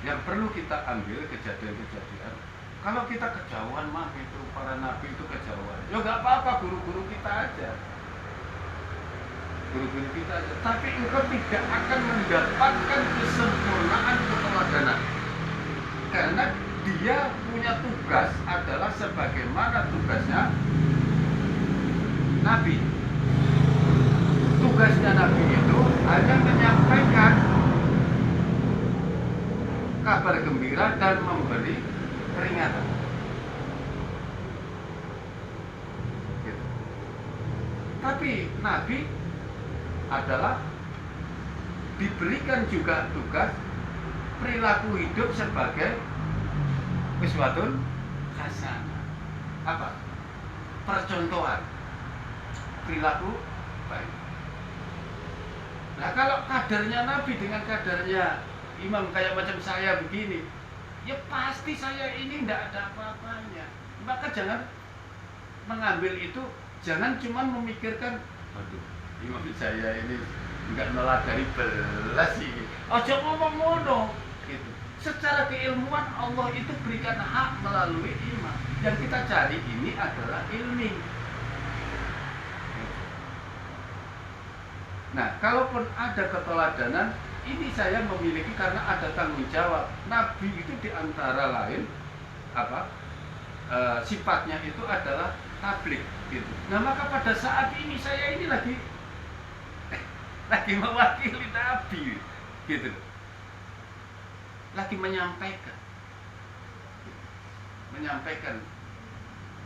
Yang perlu kita ambil kejadian-kejadian. Kalau kita kejauhan mah itu para nabi itu kejauhan. Ya nggak apa-apa, guru-guru kita aja. Guru-guru kita aja. Tapi engkau tidak akan mendapatkan kesempurnaan keteladanan. Karena dia punya tugas adalah sebagaimana tugasnya Nabi. Tugasnya Nabi itu hanya menyampaikan kabar gembira dan memberi peringatan. Gitu. Tapi Nabi adalah diberikan juga tugas perilaku hidup sebagai uswatun hasanah. Apa? Percontohan perilaku baik. Nah kalau kadarnya Nabi dengan kadarnya imam kayak macam saya begini, ya pasti saya ini tidak ada apa-apanya. Maka jangan mengambil itu, jangan cuma memikirkan, waduh, imam saya ini enggak neladani belas ini. Ojo ngomong ngono, gitu. Secara keilmuan Allah itu berikan hak melalui imam. Yang kita cari ini adalah ilmi. Nah, kalaupun ada keteladanan, ini saya memiliki karena ada tanggung jawab. Nabi itu diantara lain sifatnya itu adalah tabligh gitu. Nah maka pada saat ini saya ini lagi mewakili Nabi gitu, lagi menyampaikan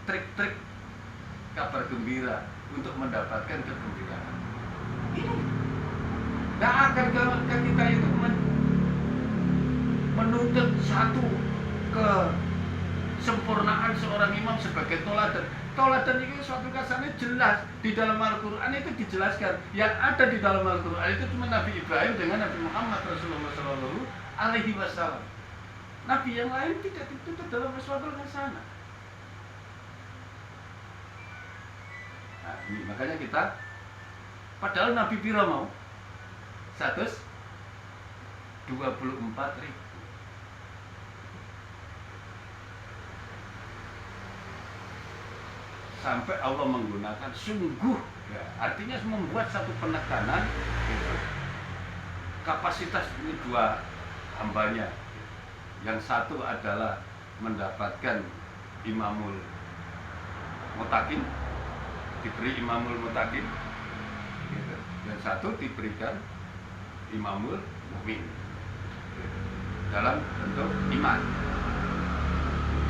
trik-trik kabar gembira untuk mendapatkan kegembiraan. Ini nggak akan ke kita itu menuntut satu kesempurnaan seorang imam sebagai toladan. Toladan itu suatu kasarnya jelas di dalam Al-Quran itu dijelaskan. Yang ada di dalam Al-Quran itu cuma Nabi Ibrahim dengan Nabi Muhammad Rasulullah Sallallahu Alaihi Wasallam. Nabi yang lain tidak dituntut dalam suatu hasanah. Nah, ini makanya kita padahal Nabi piro mau 124.000. sampai Allah menggunakan sungguh, ya, artinya membuat satu penekanan gitu. Kapasitas ini dua hambanya, yang satu adalah mendapatkan imamul mutakin, diberi imamul mutakin gitu. Dan satu diberikan imamul mukmin dalam bentuk iman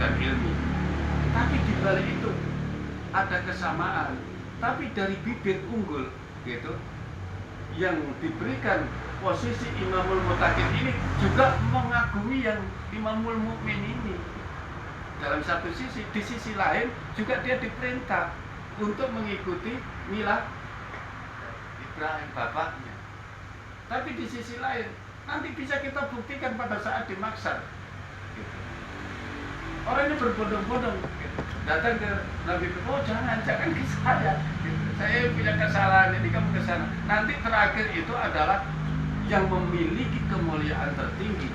dan ilmi. Tapi di balik itu ada kesamaan, tapi dari bibit unggul gitu, yang diberikan posisi imamul mutakin ini juga mengagumi yang imamul mukmin ini. Dalam satu sisi, di sisi lain juga dia diperintah untuk mengikuti milah Ibrahim bapaknya. Tapi di sisi lain nanti bisa kita buktikan pada saat di mahsyar gitu. Orang ini berbondong-bondong gitu, datang ke Nabi, oh jangan ke saya gitu. Saya punya kesalahan, ini kamu ke sana. Nanti terakhir itu adalah yang memiliki kemuliaan tertinggi,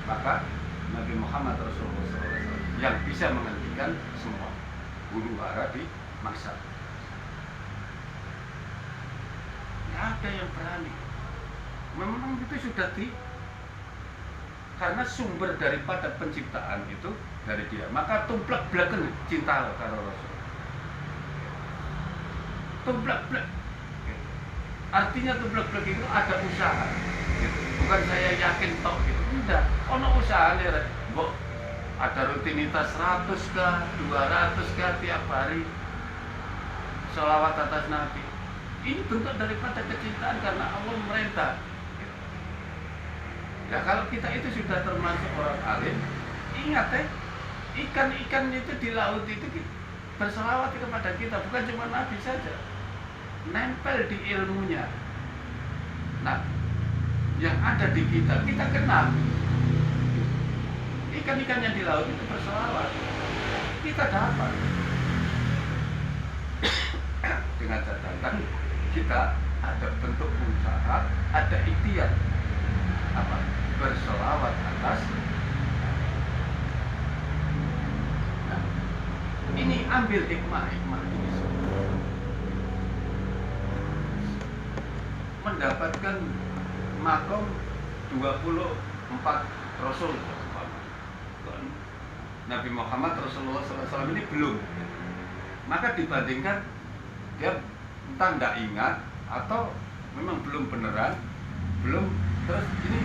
maka Nabi Muhammad Rasulullah SAW yang bisa menghentikan semua huru hara di mahsyar. Tidak ada yang berani. Memang itu sudah karena sumber daripada penciptaan itu dari dia. Maka tumplek belakang cinta karo Rasul. Tumplek belak. Artinya tumplek belak itu ada usaha. Gitu. Bukan saya yakin tok gitu. Tidak. Ono usaha nih, Mbok. Ada rutinitas 100 kah, 200 kah tiap hari. Sholawat atas Nabi. Ini bentuk daripada kecintaan karena Allah merintah. Ya kalau kita itu sudah termasuk orang alim, ingat ikan-ikan itu di laut itu berselawat kepada kita, bukan cuma Nabi saja, nempel di ilmunya. Nah, yang ada di kita kenal. Ikan-ikan yang di laut itu berselawat, kita dapat. Dengan catatan kita ada bentuk usaha, ada ikhtiar berselawat atas. Nah, ini ambil hikmah ini semua. Mendapatkan makom 24 Rasul. Nabi Muhammad Rasulullah SAW ini belum. Maka dibandingkan dia entah tidak ingat atau memang belum beneran, belum. Terus ini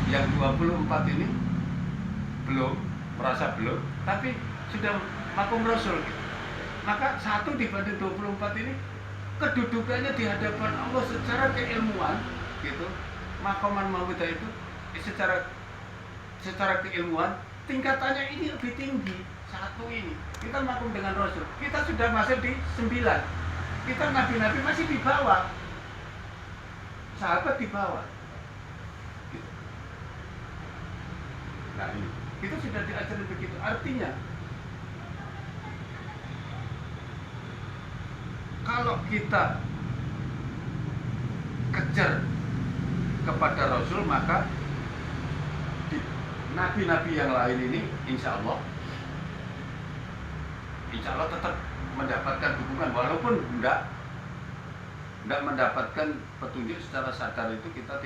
yang 24 ini belum, merasa belum, tapi sudah makom Rasul gitu. Maka satu dibanding 24 ini kedudukannya di hadapan Allah secara keilmuan gitu. Makoman Mahmudah itu secara keilmuan tingkatannya ini lebih tinggi. Satu ini kita makom dengan Rasul, kita sudah masuk di 9. Kita nabi-nabi masih di bawah, sahabat di bawah gitu. Nah ini kita sudah diajarin begitu. Artinya kalau kita kejar kepada Rasul, maka di nabi-nabi yang lain ini insya Allah tetap mendapatkan dukungan, walaupun tidak mendapatkan petunjuk secara sadar, itu kita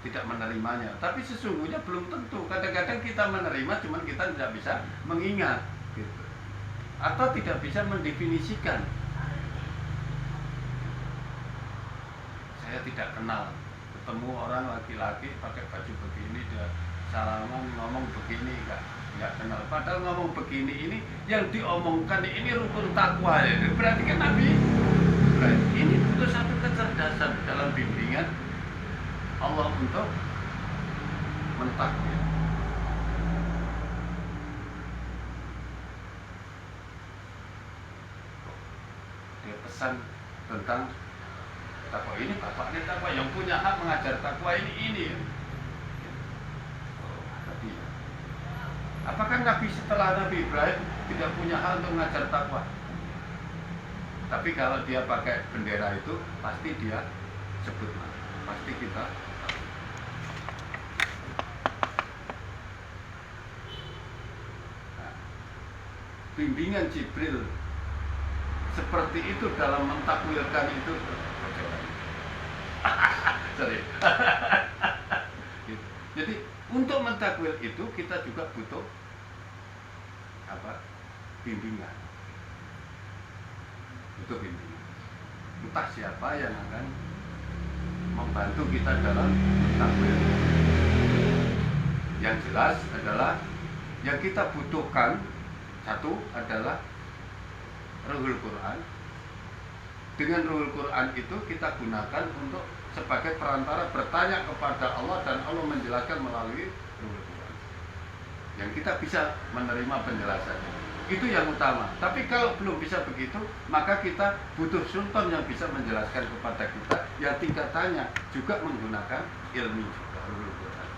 tidak menerimanya. Tapi sesungguhnya belum tentu. Kadang-kadang kita menerima, cuman kita tidak bisa mengingat gitu. Atau tidak bisa mendefinisikan. Saya tidak kenal, ketemu orang laki-laki pakai baju begini, dia salaman ngomong begini, nggak kenal. Padahal ngomong begini ini yang diomongkan ini rukun takwa ya. Berarti kan Nabi ini butuh satu kecerdasan dalam bimbingan Allah untuk mentakwa. Dia pesan tentang takwa ini, bapaknya takwa, yang punya hak mengajar takwa ini. Tapi apakah Nabi setelah Nabi Ibrahim tidak punya hak untuk mengajar takwa? Tapi kalau dia pakai bendera itu, pasti dia sebut nama. Pasti kita bimbingan Jibril seperti itu dalam mentakwilkan itu. Sorry. Gitu. Jadi untuk mentakwil itu kita juga butuh bimbingan. Butuh bimbingan. Entah siapa yang akan membantu kita dalam mentakwil. Yang jelas adalah yang kita butuhkan satu adalah Ruhul Quran. Dengan Ruhul Quran itu kita gunakan untuk sebagai perantara bertanya kepada Allah dan Allah menjelaskan melalui Ruhul Quran. Yang kita bisa menerima penjelasannya. Itu yang utama. Tapi kalau belum bisa begitu, maka kita butuh sultan yang bisa menjelaskan kepada kita yang tingkatannya juga menggunakan ilmu juga Ruhul Quran.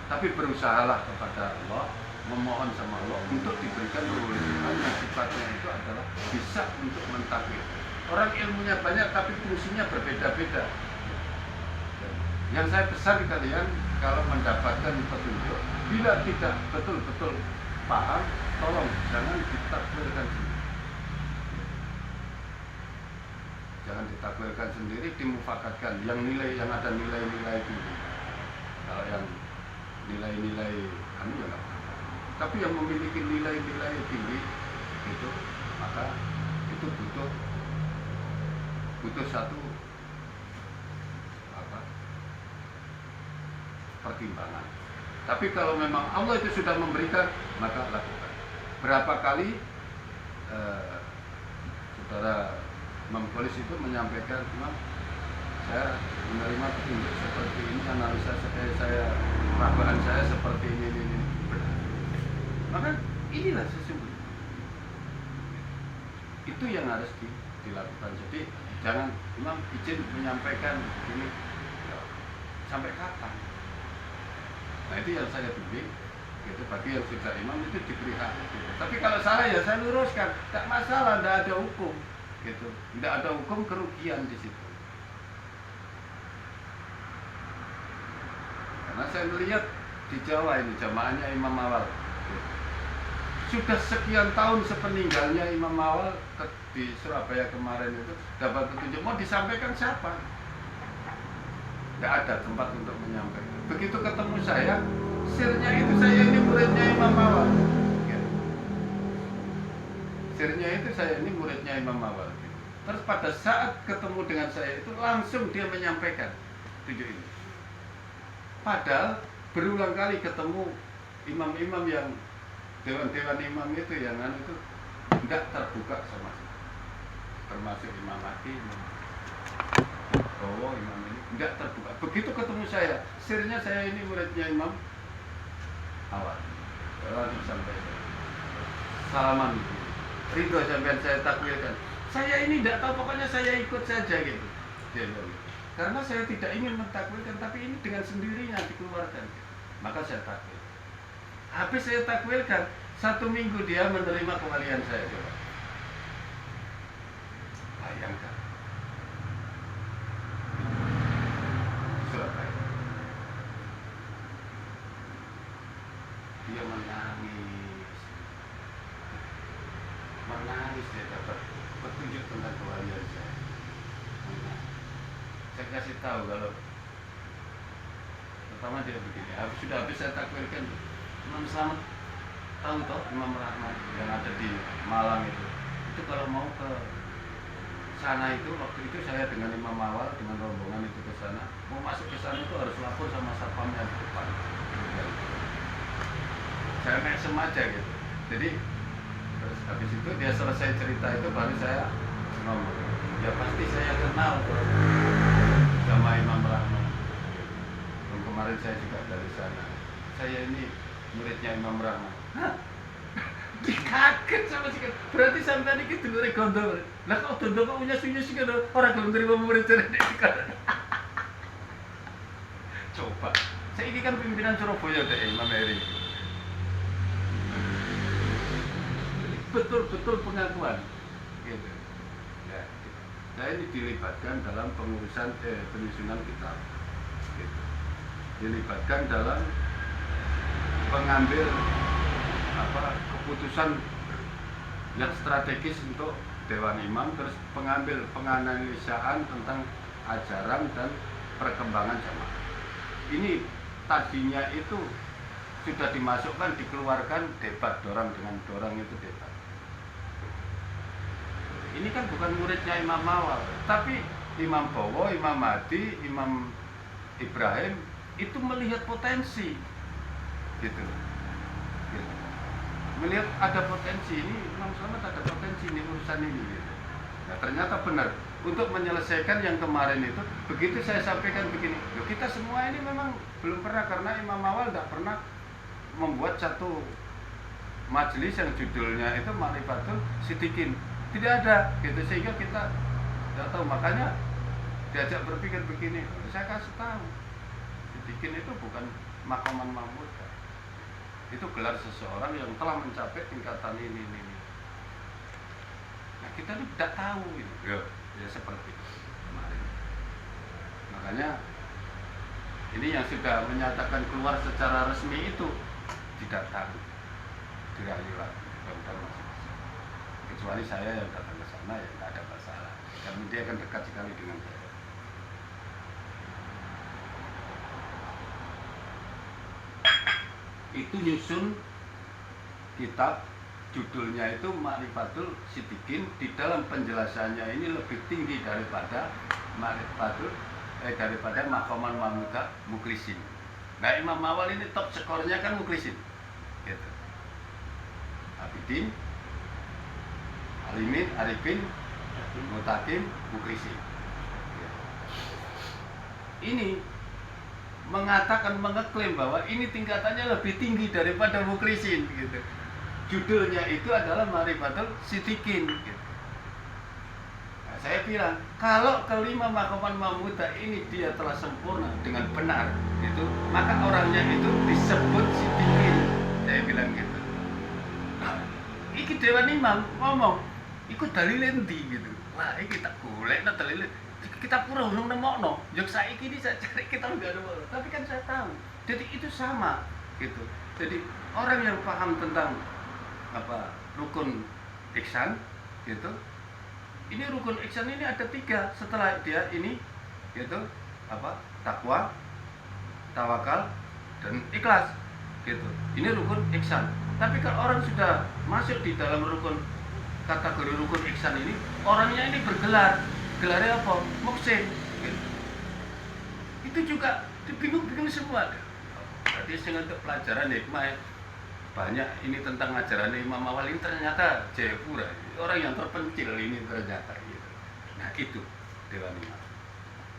Tapi berusahalah kepada Allah, memohon sama Allah untuk diberikan Ruhul Quran yang sifatnya itu adalah bisa untuk mentakwil. Orang ilmunya banyak tapi fungsinya berbeda-beda. Yang saya pesan kalian kalau mendapatkan petunjuk, bila tidak betul-betul paham, tolong jangan ditakwilkan sendiri. Jangan ditakwilkan sendiri, dimufakatkan. Yang ada nilai-nilai tinggi. Kalau yang nilai-nilai ya nggak apa-apa. Tapi yang memiliki nilai-nilai tinggi itu, maka itu butuh satu pertimbangan. Tapi kalau memang Allah itu sudah memberikan, maka lakukan. Berapa kali saudara Imam Polis itu menyampaikan, Imam, saya menerima petunjuk seperti ini, analisa saya peragaan saya seperti ini. Benar. Maka inilah sesungguhnya. Itu yang harus dilakukan. Jadi jangan Imam izin menyampaikan begini, ya, sampai kapan? Nah itu yang saya bimbing, gitu. Bagi yang sudah imam itu diberi hak. Gitu. Tapi kalau salah ya saya luruskan, tak masalah, tidak ada hukum, gitu. Tidak ada hukum kerugian di situ. Karena saya melihat di Jawa ini jamaahnya Imam Awal. Gitu. Sudah sekian tahun sepeninggalnya Imam Awal di Surabaya kemarin itu dapat petunjuk, mau disampaikan siapa? Tidak ada tempat untuk menyampaikan. Begitu ketemu saya, sirnya itu saya ini muridnya Imam Awal. Sirnya itu saya ini muridnya Imam Awal. Terus pada saat ketemu dengan saya itu langsung dia menyampaikan petunjuk ini. Padahal berulang kali ketemu imam-imam yang dewan-dewan imam itu yang itu tidak terbuka sama sekali. Termasuk Imam Mahdi, Imam Bowo, imam ini tidak terbuka. Begitu ketemu saya, sirnya saya ini muridnya Imam Awal. Langsung sampai salaman itu. Ridho sampai saya takwilkan. Saya ini tidak tahu, pokoknya saya ikut saja gitu. Dia bilang, karena saya tidak ingin mentakwilkan, tapi ini dengan sendirinya dikeluarkan. Maka saya takwil. Habis saya takwilkan, 1 minggu dia menerima kewalian saya. Coba bayangkan. Surabaya. Dia menangis dia dapat petunjuk tentang kewalian saya. Saya kasih tahu kalau pertama dia begini, habis saya takwilkan, Imam Slamet tahu toh Imam Rahmat yang ada di Malang itu kalau mau ke sana itu, waktu itu saya dengan Imam Awal dengan rombongan itu ke sana, mau masuk ke sana itu harus lapor sama satpamnya di depan. Saya naik semaja gitu. Jadi terus habis itu dia selesai cerita itu baru saya ngomong, ya pasti saya kenal tuh sama Imam Rahmat. Dan kemarin saya juga dari sana. Saya ini muridnya Imam Rahmat. Hah? Dikaget sama sikit. Berarti sampai ini dulure gondo. Lah kok gondo kok unyas-unyas iki orang gelem terima murid jare nek. Coba. Saya ini kan pimpinan Surabaya deh Imam Eri. Betul-betul pengakuan. Gitu. Ya. Saya ini dilibatkan dalam pengurusan penyusunan kitab. Gitu. Dilibatkan dalam pengambil keputusan yang strategis untuk Dewan Imam, terus penganalisaan tentang ajaran dan perkembangan jamaah. Ini tadinya itu sudah dimasukkan, dikeluarkan debat, dorang dengan dorang itu debat. Ini kan bukan muridnya Imam Mawal, tapi Imam Bowo, Imam Mahdi, Imam Ibrahim itu melihat potensi, gitu. Melihat ada potensi ini, Imam Slamet ada potensi ini urusan ini, gitu. Nah, ternyata benar. Untuk menyelesaikan yang kemarin itu, begitu saya sampaikan begini, loh, kita semua ini memang belum pernah, karena Imam Mawal tidak pernah membuat satu majelis yang judulnya itu Ma'rifatul Siddiqin, tidak ada, gitu. Sehingga kita tidak tahu, makanya diajak berpikir begini, saya kasih tahu, Siddiqin itu bukan maqaman mahmud, itu gelar seseorang yang telah mencapai tingkatan ini. Nah, kita ini tidak tahu gitu. Ya seperti itu kemarin. Makanya ini yang sudah menyatakan keluar secara resmi itu tidak tahu, dirayu lagi, masing-masing. Kecuali saya yang datang ke sana, ya tidak ada masalah, karena dia akan dekat sekali dengan saya. Itu nyusun kitab, judulnya itu Ma'rifatul Siddiqin. Di dalam penjelasannya ini lebih tinggi daripada daripada Maqaman Mahmudah Muklisin. Nah, Imam Mawal ini top skornya kan Muklisin, gitu. Abidin, Alimin, Arifin, Mutakin, Muklisin. Ini mengatakan, mengeklaim bahwa ini tingkatannya lebih tinggi daripada Muklisin, gitu. Judulnya itu adalah Ma'rifatul Siddiqin, gitu. Nah, saya bilang, kalau kelima maqaman mahmudah ini dia telah sempurna dengan benar, gitu, maka orangnya itu disebut Siddiqin. Saya bilang gitu. Nah, iki Dewan Imam ngomong, ikut dalil endi, gitu. Wah, iki tak golek tak dalil. Kita pura urung nemokno. Yo saiki iki saya cari kita enggak ada. Tapi kan saya tahu. Jadi itu sama, gitu. Jadi orang yang paham tentang rukun ihsan, gitu. Ini rukun ihsan ini ada 3 setelah dia ini, gitu, takwa, tawakal, dan ikhlas, gitu. Ini rukun ihsan. Tapi kalau orang sudah masuk di dalam kategori rukun ihsan ini, orangnya ini bergelar, gelarnya apa? Muhsin, gitu. Itu juga bingung-bingung semua. Berarti untuk pelajaran hikmah banyak ini tentang ajaran Imam Mawal ini ternyata Jayapura, orang yang terpencil ini ternyata, gitu. Nah, itu Dewan Imam.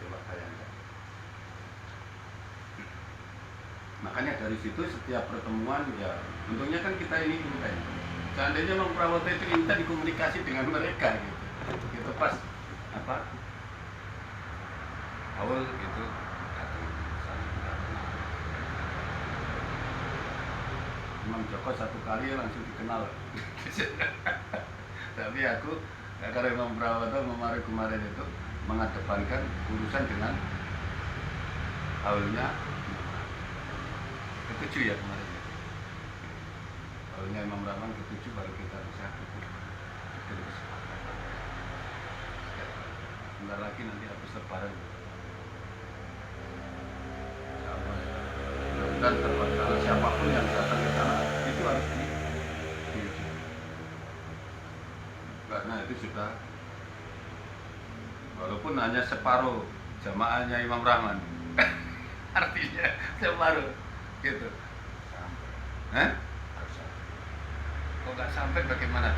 Coba bayangkan. Makanya dari situ setiap pertemuan, ya untungnya kan kita ini intent. Seandainya Mang Prawoto itu intent komunikasi dengan mereka, gitu. Gitu pas awal gitu. Imam Joko satu kali langsung dikenal. Tapi aku, karena Imam Prawoto kemarin itu mengedepankan urusan dengan haulnya ke-7 ya kemarin. Haulnya Imam Rahman ke-7 baru kita bisa terus. Bentar lagi nanti habis lebaran. Dan terbatas siapapun yang datang ke sana itu harus diuji, karena itu sudah, walaupun hanya separuh jamaahnya Imam Rahman, artinya separuh, gitu. Kok nggak sampai bagaimana?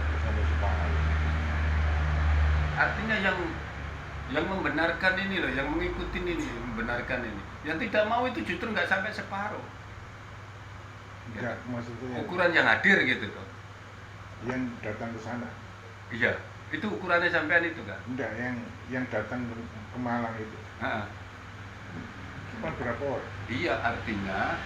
Artinya yang membenarkan ini loh, yang mengikuti ini, membenarkan ini. Yang tidak mau itu justru nggak sampai separuh. Enggak, maksudnya ukuran yang hadir gitu loh. Yang datang ke sana. Iya, itu ukurannya sampean itu kan? Enggak, yang datang ke Malang itu. Cuma berapa orang? Iya, artinya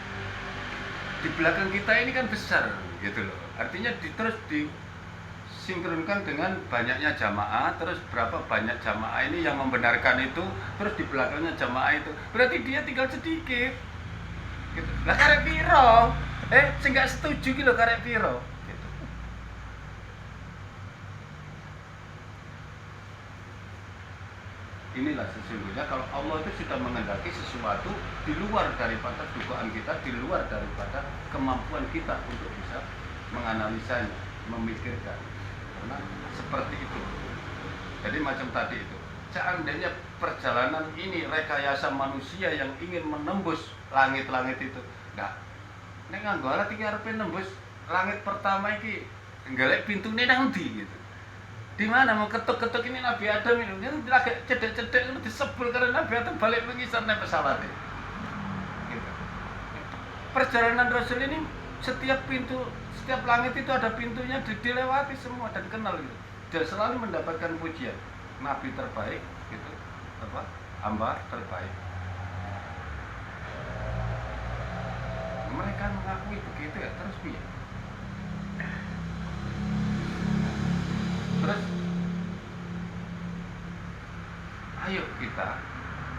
di belakang kita ini kan besar gitu loh. Artinya terus disinkronkan dengan banyaknya jamaah, terus berapa banyak jamaah ini yang membenarkan itu, terus di belakangnya jamaah itu. Berarti dia tinggal sedikit. Gitu. Lah karek piro? Sing gak setuju ki lho karek piro? Gitu. inilah sesungguhnya kalau Allah itu sudah mengendaki sesuatu di luar daripada dugaan kita, di luar daripada kemampuan kita untuk bisa menganalisanya, memikirkan. Karena seperti itu. Jadi macam tadi itu. Seandainya perjalanan ini rekayasa manusia yang ingin menembus langit-langit itu, enggak. Nek nganggo alat iki arepe nembus langit pertama iki, golek pintune nang ndi gitu. Di mana mau ketuk-ketuk ini Nabi Adam ini lagi cedek-cedek itu disebul karena Nabi Adam balik mengisar naik pesawat gitu. Perjalanan Rasul ini setiap pintu, setiap langit itu ada pintunya dilewati semua dan kenal gitu. Dan selalu mendapatkan pujian Nabi terbaik gitu, apa hamba terbaik. Mereka mengakui begitu ya terus piye? Terus ayo kita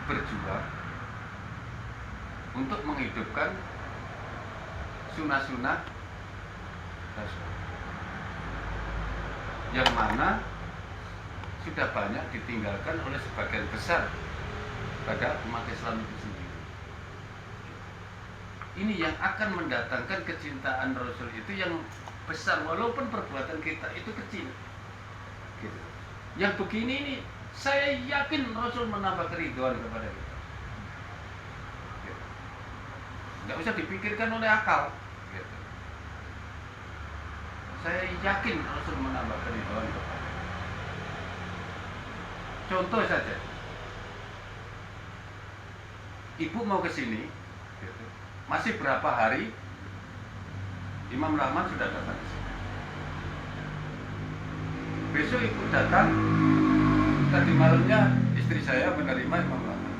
berjuang untuk menghidupkan sunnah-sunnah Rasul yang mana sudah banyak ditinggalkan oleh sebagian besar pada umat Islam itu sendiri. Ini yang akan mendatangkan kecintaan Rasul itu yang besar walaupun perbuatan kita itu kecil. Gitu. Yang begini ini saya yakin Rasul menambah keriduan kepada kita. Gitu. Nggak usah dipikirkan oleh akal. Gitu. Saya yakin Rasul menambah keriduan kepada kita. Contoh saja, ibu mau ke sini, gitu. Masih berapa hari Imam Rahman sudah datang ke sini. Besok ibu datang, tadi malamnya istri saya menerima Imam Rahman.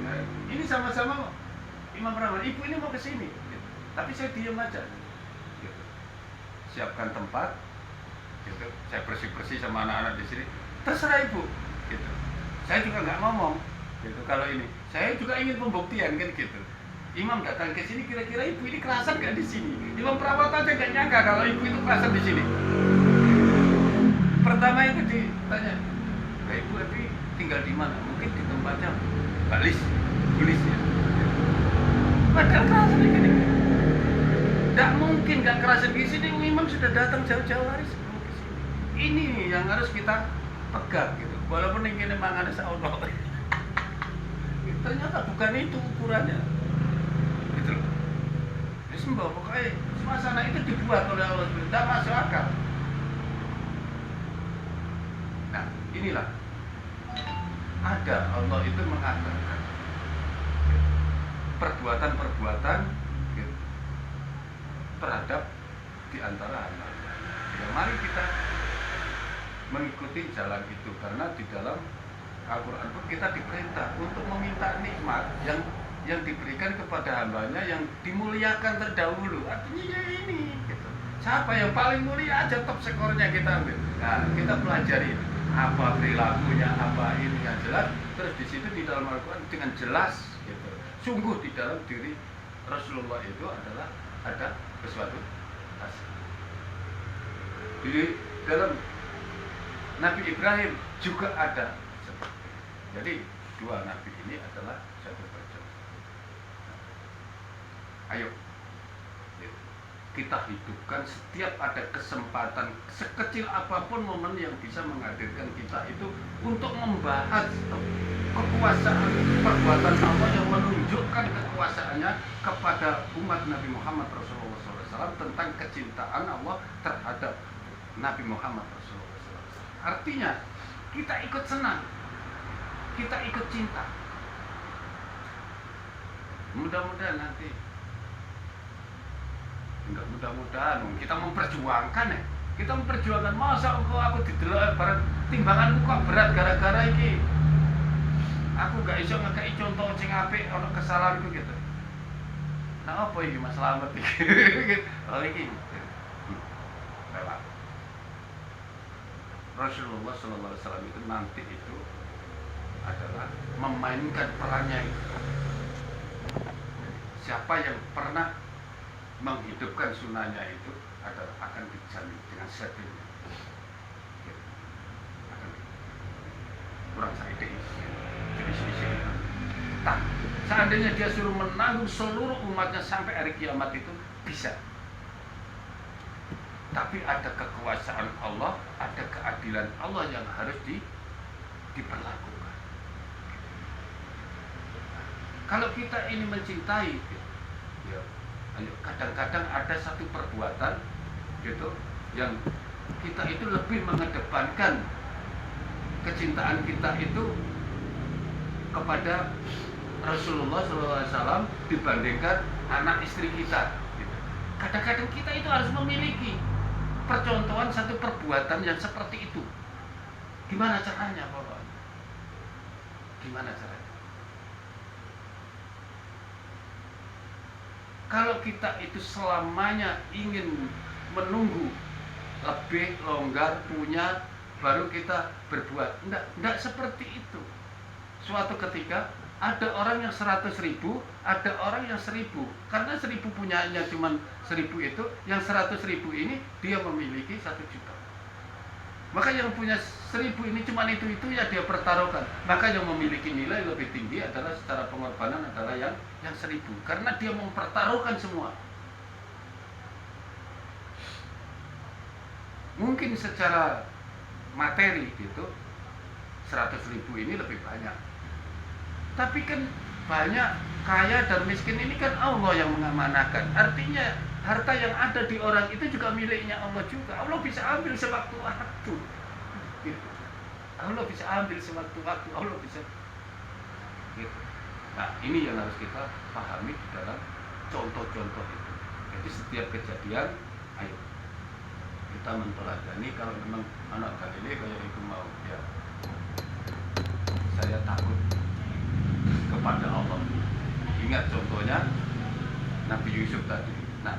Nah, ini sama-sama Imam Rahman, ibu ini mau ke sini, gitu. Tapi saya diam aja, gitu. Siapkan tempat, gitu. Saya bersih-bersih sama anak-anak di sini. Terserah ibu, gitu. Saya juga nggak ngomong, gitu. Kalau ini, saya juga ingin pembuktian kan, gitu. Imam datang ke sini, kira-kira ibu ini kerasan nggak di sini? Imam perawat aja nggak nyangka kalau ibu itu kerasan di sini. Pertama itu ditanya, ibu tapi tinggal di mana? Mungkin di tempatnya Balis, Bulis ya. Padahal kerasan di sini. Nggak mungkin nggak kerasan di sini. Imam sudah datang jauh-jauh hari sebelum ke sini. Ini yang harus kita pegang gitu. Walaupun ingin mangan sauno. Ternyata bukan itu ukurannya. Gitu loh. Jadi sembah pokoknya suasana itu dibuat oleh Allah SWT, tidak masuk akal. Nah, inilah ada Allah itu mengatakan perbuatan-perbuatan gitu, terhadap di antara hamba. Ya, mari kita mengikuti jalan itu karena di dalam Al-Quran pun kita diperintah untuk meminta nikmat yang diberikan kepada hambanya yang dimuliakan terdahulu. Artinya ya ini gitu. Siapa yang paling mulia aja top skornya kita ambil. Nah, kita pelajari apa perilakunya, apa ini yang jelas. Terus di situ di dalam Al-Quran dengan jelas gitu. Sungguh di dalam diri Rasulullah itu adalah ada sesuatu asli. Di dalam Nabi Ibrahim juga ada. Jadi dua nabi ini adalah satu perjuangan. Ayo kita hidupkan setiap ada kesempatan sekecil apapun momen yang bisa menghadirkan kita itu untuk membahas kekuasaan perbuatan Allah yang menunjukkan kekuasaannya kepada umat Nabi Muhammad Rasulullah SAW tentang kecintaan Allah terhadap Nabi Muhammad Rasulullah SAW. Artinya kita ikut senang, kita ikut cinta. Mudah-mudahan nanti, enggak mudah-mudahan kita memperjuangkan ya. Kita memperjuangkan masa aku didelok barang timbanganku kok berat gara-gara iki. Aku gak iso ngekei contoh sing apik ana kesalahanku gitu. Nah apa iki Mas Slamet iki? Oh iki. Lewat. Rasulullah SAW itu nanti itu adalah memainkan perannya itu. Siapa yang pernah menghidupkan sunnahnya itu adalah akan dijamin dengan setelahnya. Kurang saiki. Jadi sisi. Tak. Seandainya dia suruh menanggung seluruh umatnya sampai hari kiamat itu bisa. Tapi ada kekuasaan Allah, ada keadilan Allah yang harus diperlakukan. Kalau kita ini mencintai, ya, kadang-kadang ada satu perbuatan gitu yang kita itu lebih mengedepankan kecintaan kita itu kepada Rasulullah SAW dibandingkan anak istri kita. Kadang-kadang kita itu harus memiliki percontohan satu perbuatan yang seperti itu. Gimana caranya, Bapak? Gimana caranya? Kalau kita itu selamanya ingin menunggu lebih longgar punya baru kita berbuat, enggak seperti itu. Suatu ketika ada orang yang 100.000, ada orang yang 1.000. Karena 1.000 punyanya cuma 1.000 itu, yang 100.000 ini dia memiliki 1 juta. Maka yang punya 1.000 ini cuma itu ya dia pertaruhkan. Maka yang memiliki nilai lebih tinggi adalah secara pengorbanan adalah yang 1.000. Karena dia mempertaruhkan semua. Mungkin secara materi gitu 100.000 ini lebih banyak. Tapi kan banyak kaya dan miskin ini kan Allah yang mengamanahkan. Artinya harta yang ada di orang itu juga miliknya Allah juga. Allah bisa ambil sewaktu-waktu. Gitu. Allah bisa ambil sewaktu-waktu. Allah bisa. Gitu. Nah ini yang harus kita pahami di dalam contoh-contoh itu. Jadi setiap kejadian, ayo kita menteladani. Kalau memang anak Galilei kayak itu mau ya, saya takut kepada Allah. Ingat contohnya Nabi Yusuf tadi. Nah,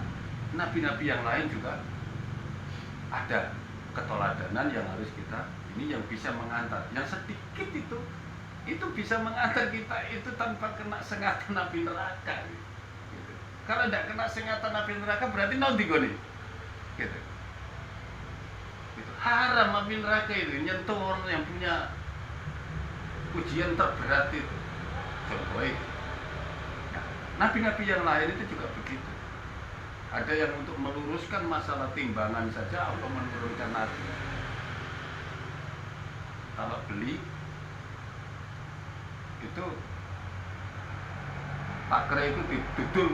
nabi-nabi yang lain juga ada keteladanan yang harus kita ini yang bisa mengantar. Yang sedikit itu bisa mengantar kita itu tanpa kena sengatan nabi neraka. Gitu. Kalau tidak kena sengatan nabi neraka berarti nanti gini. Gitu. Gitu. Haram nabi neraka itu nyentuh orang yang punya ujian terberat itu. Contohnya nabi-nabi yang lain itu juga begitu. Ada yang untuk meluruskan masalah timbangan saja Allah menurunkan nabi. Kalau beli itu takre itu didudul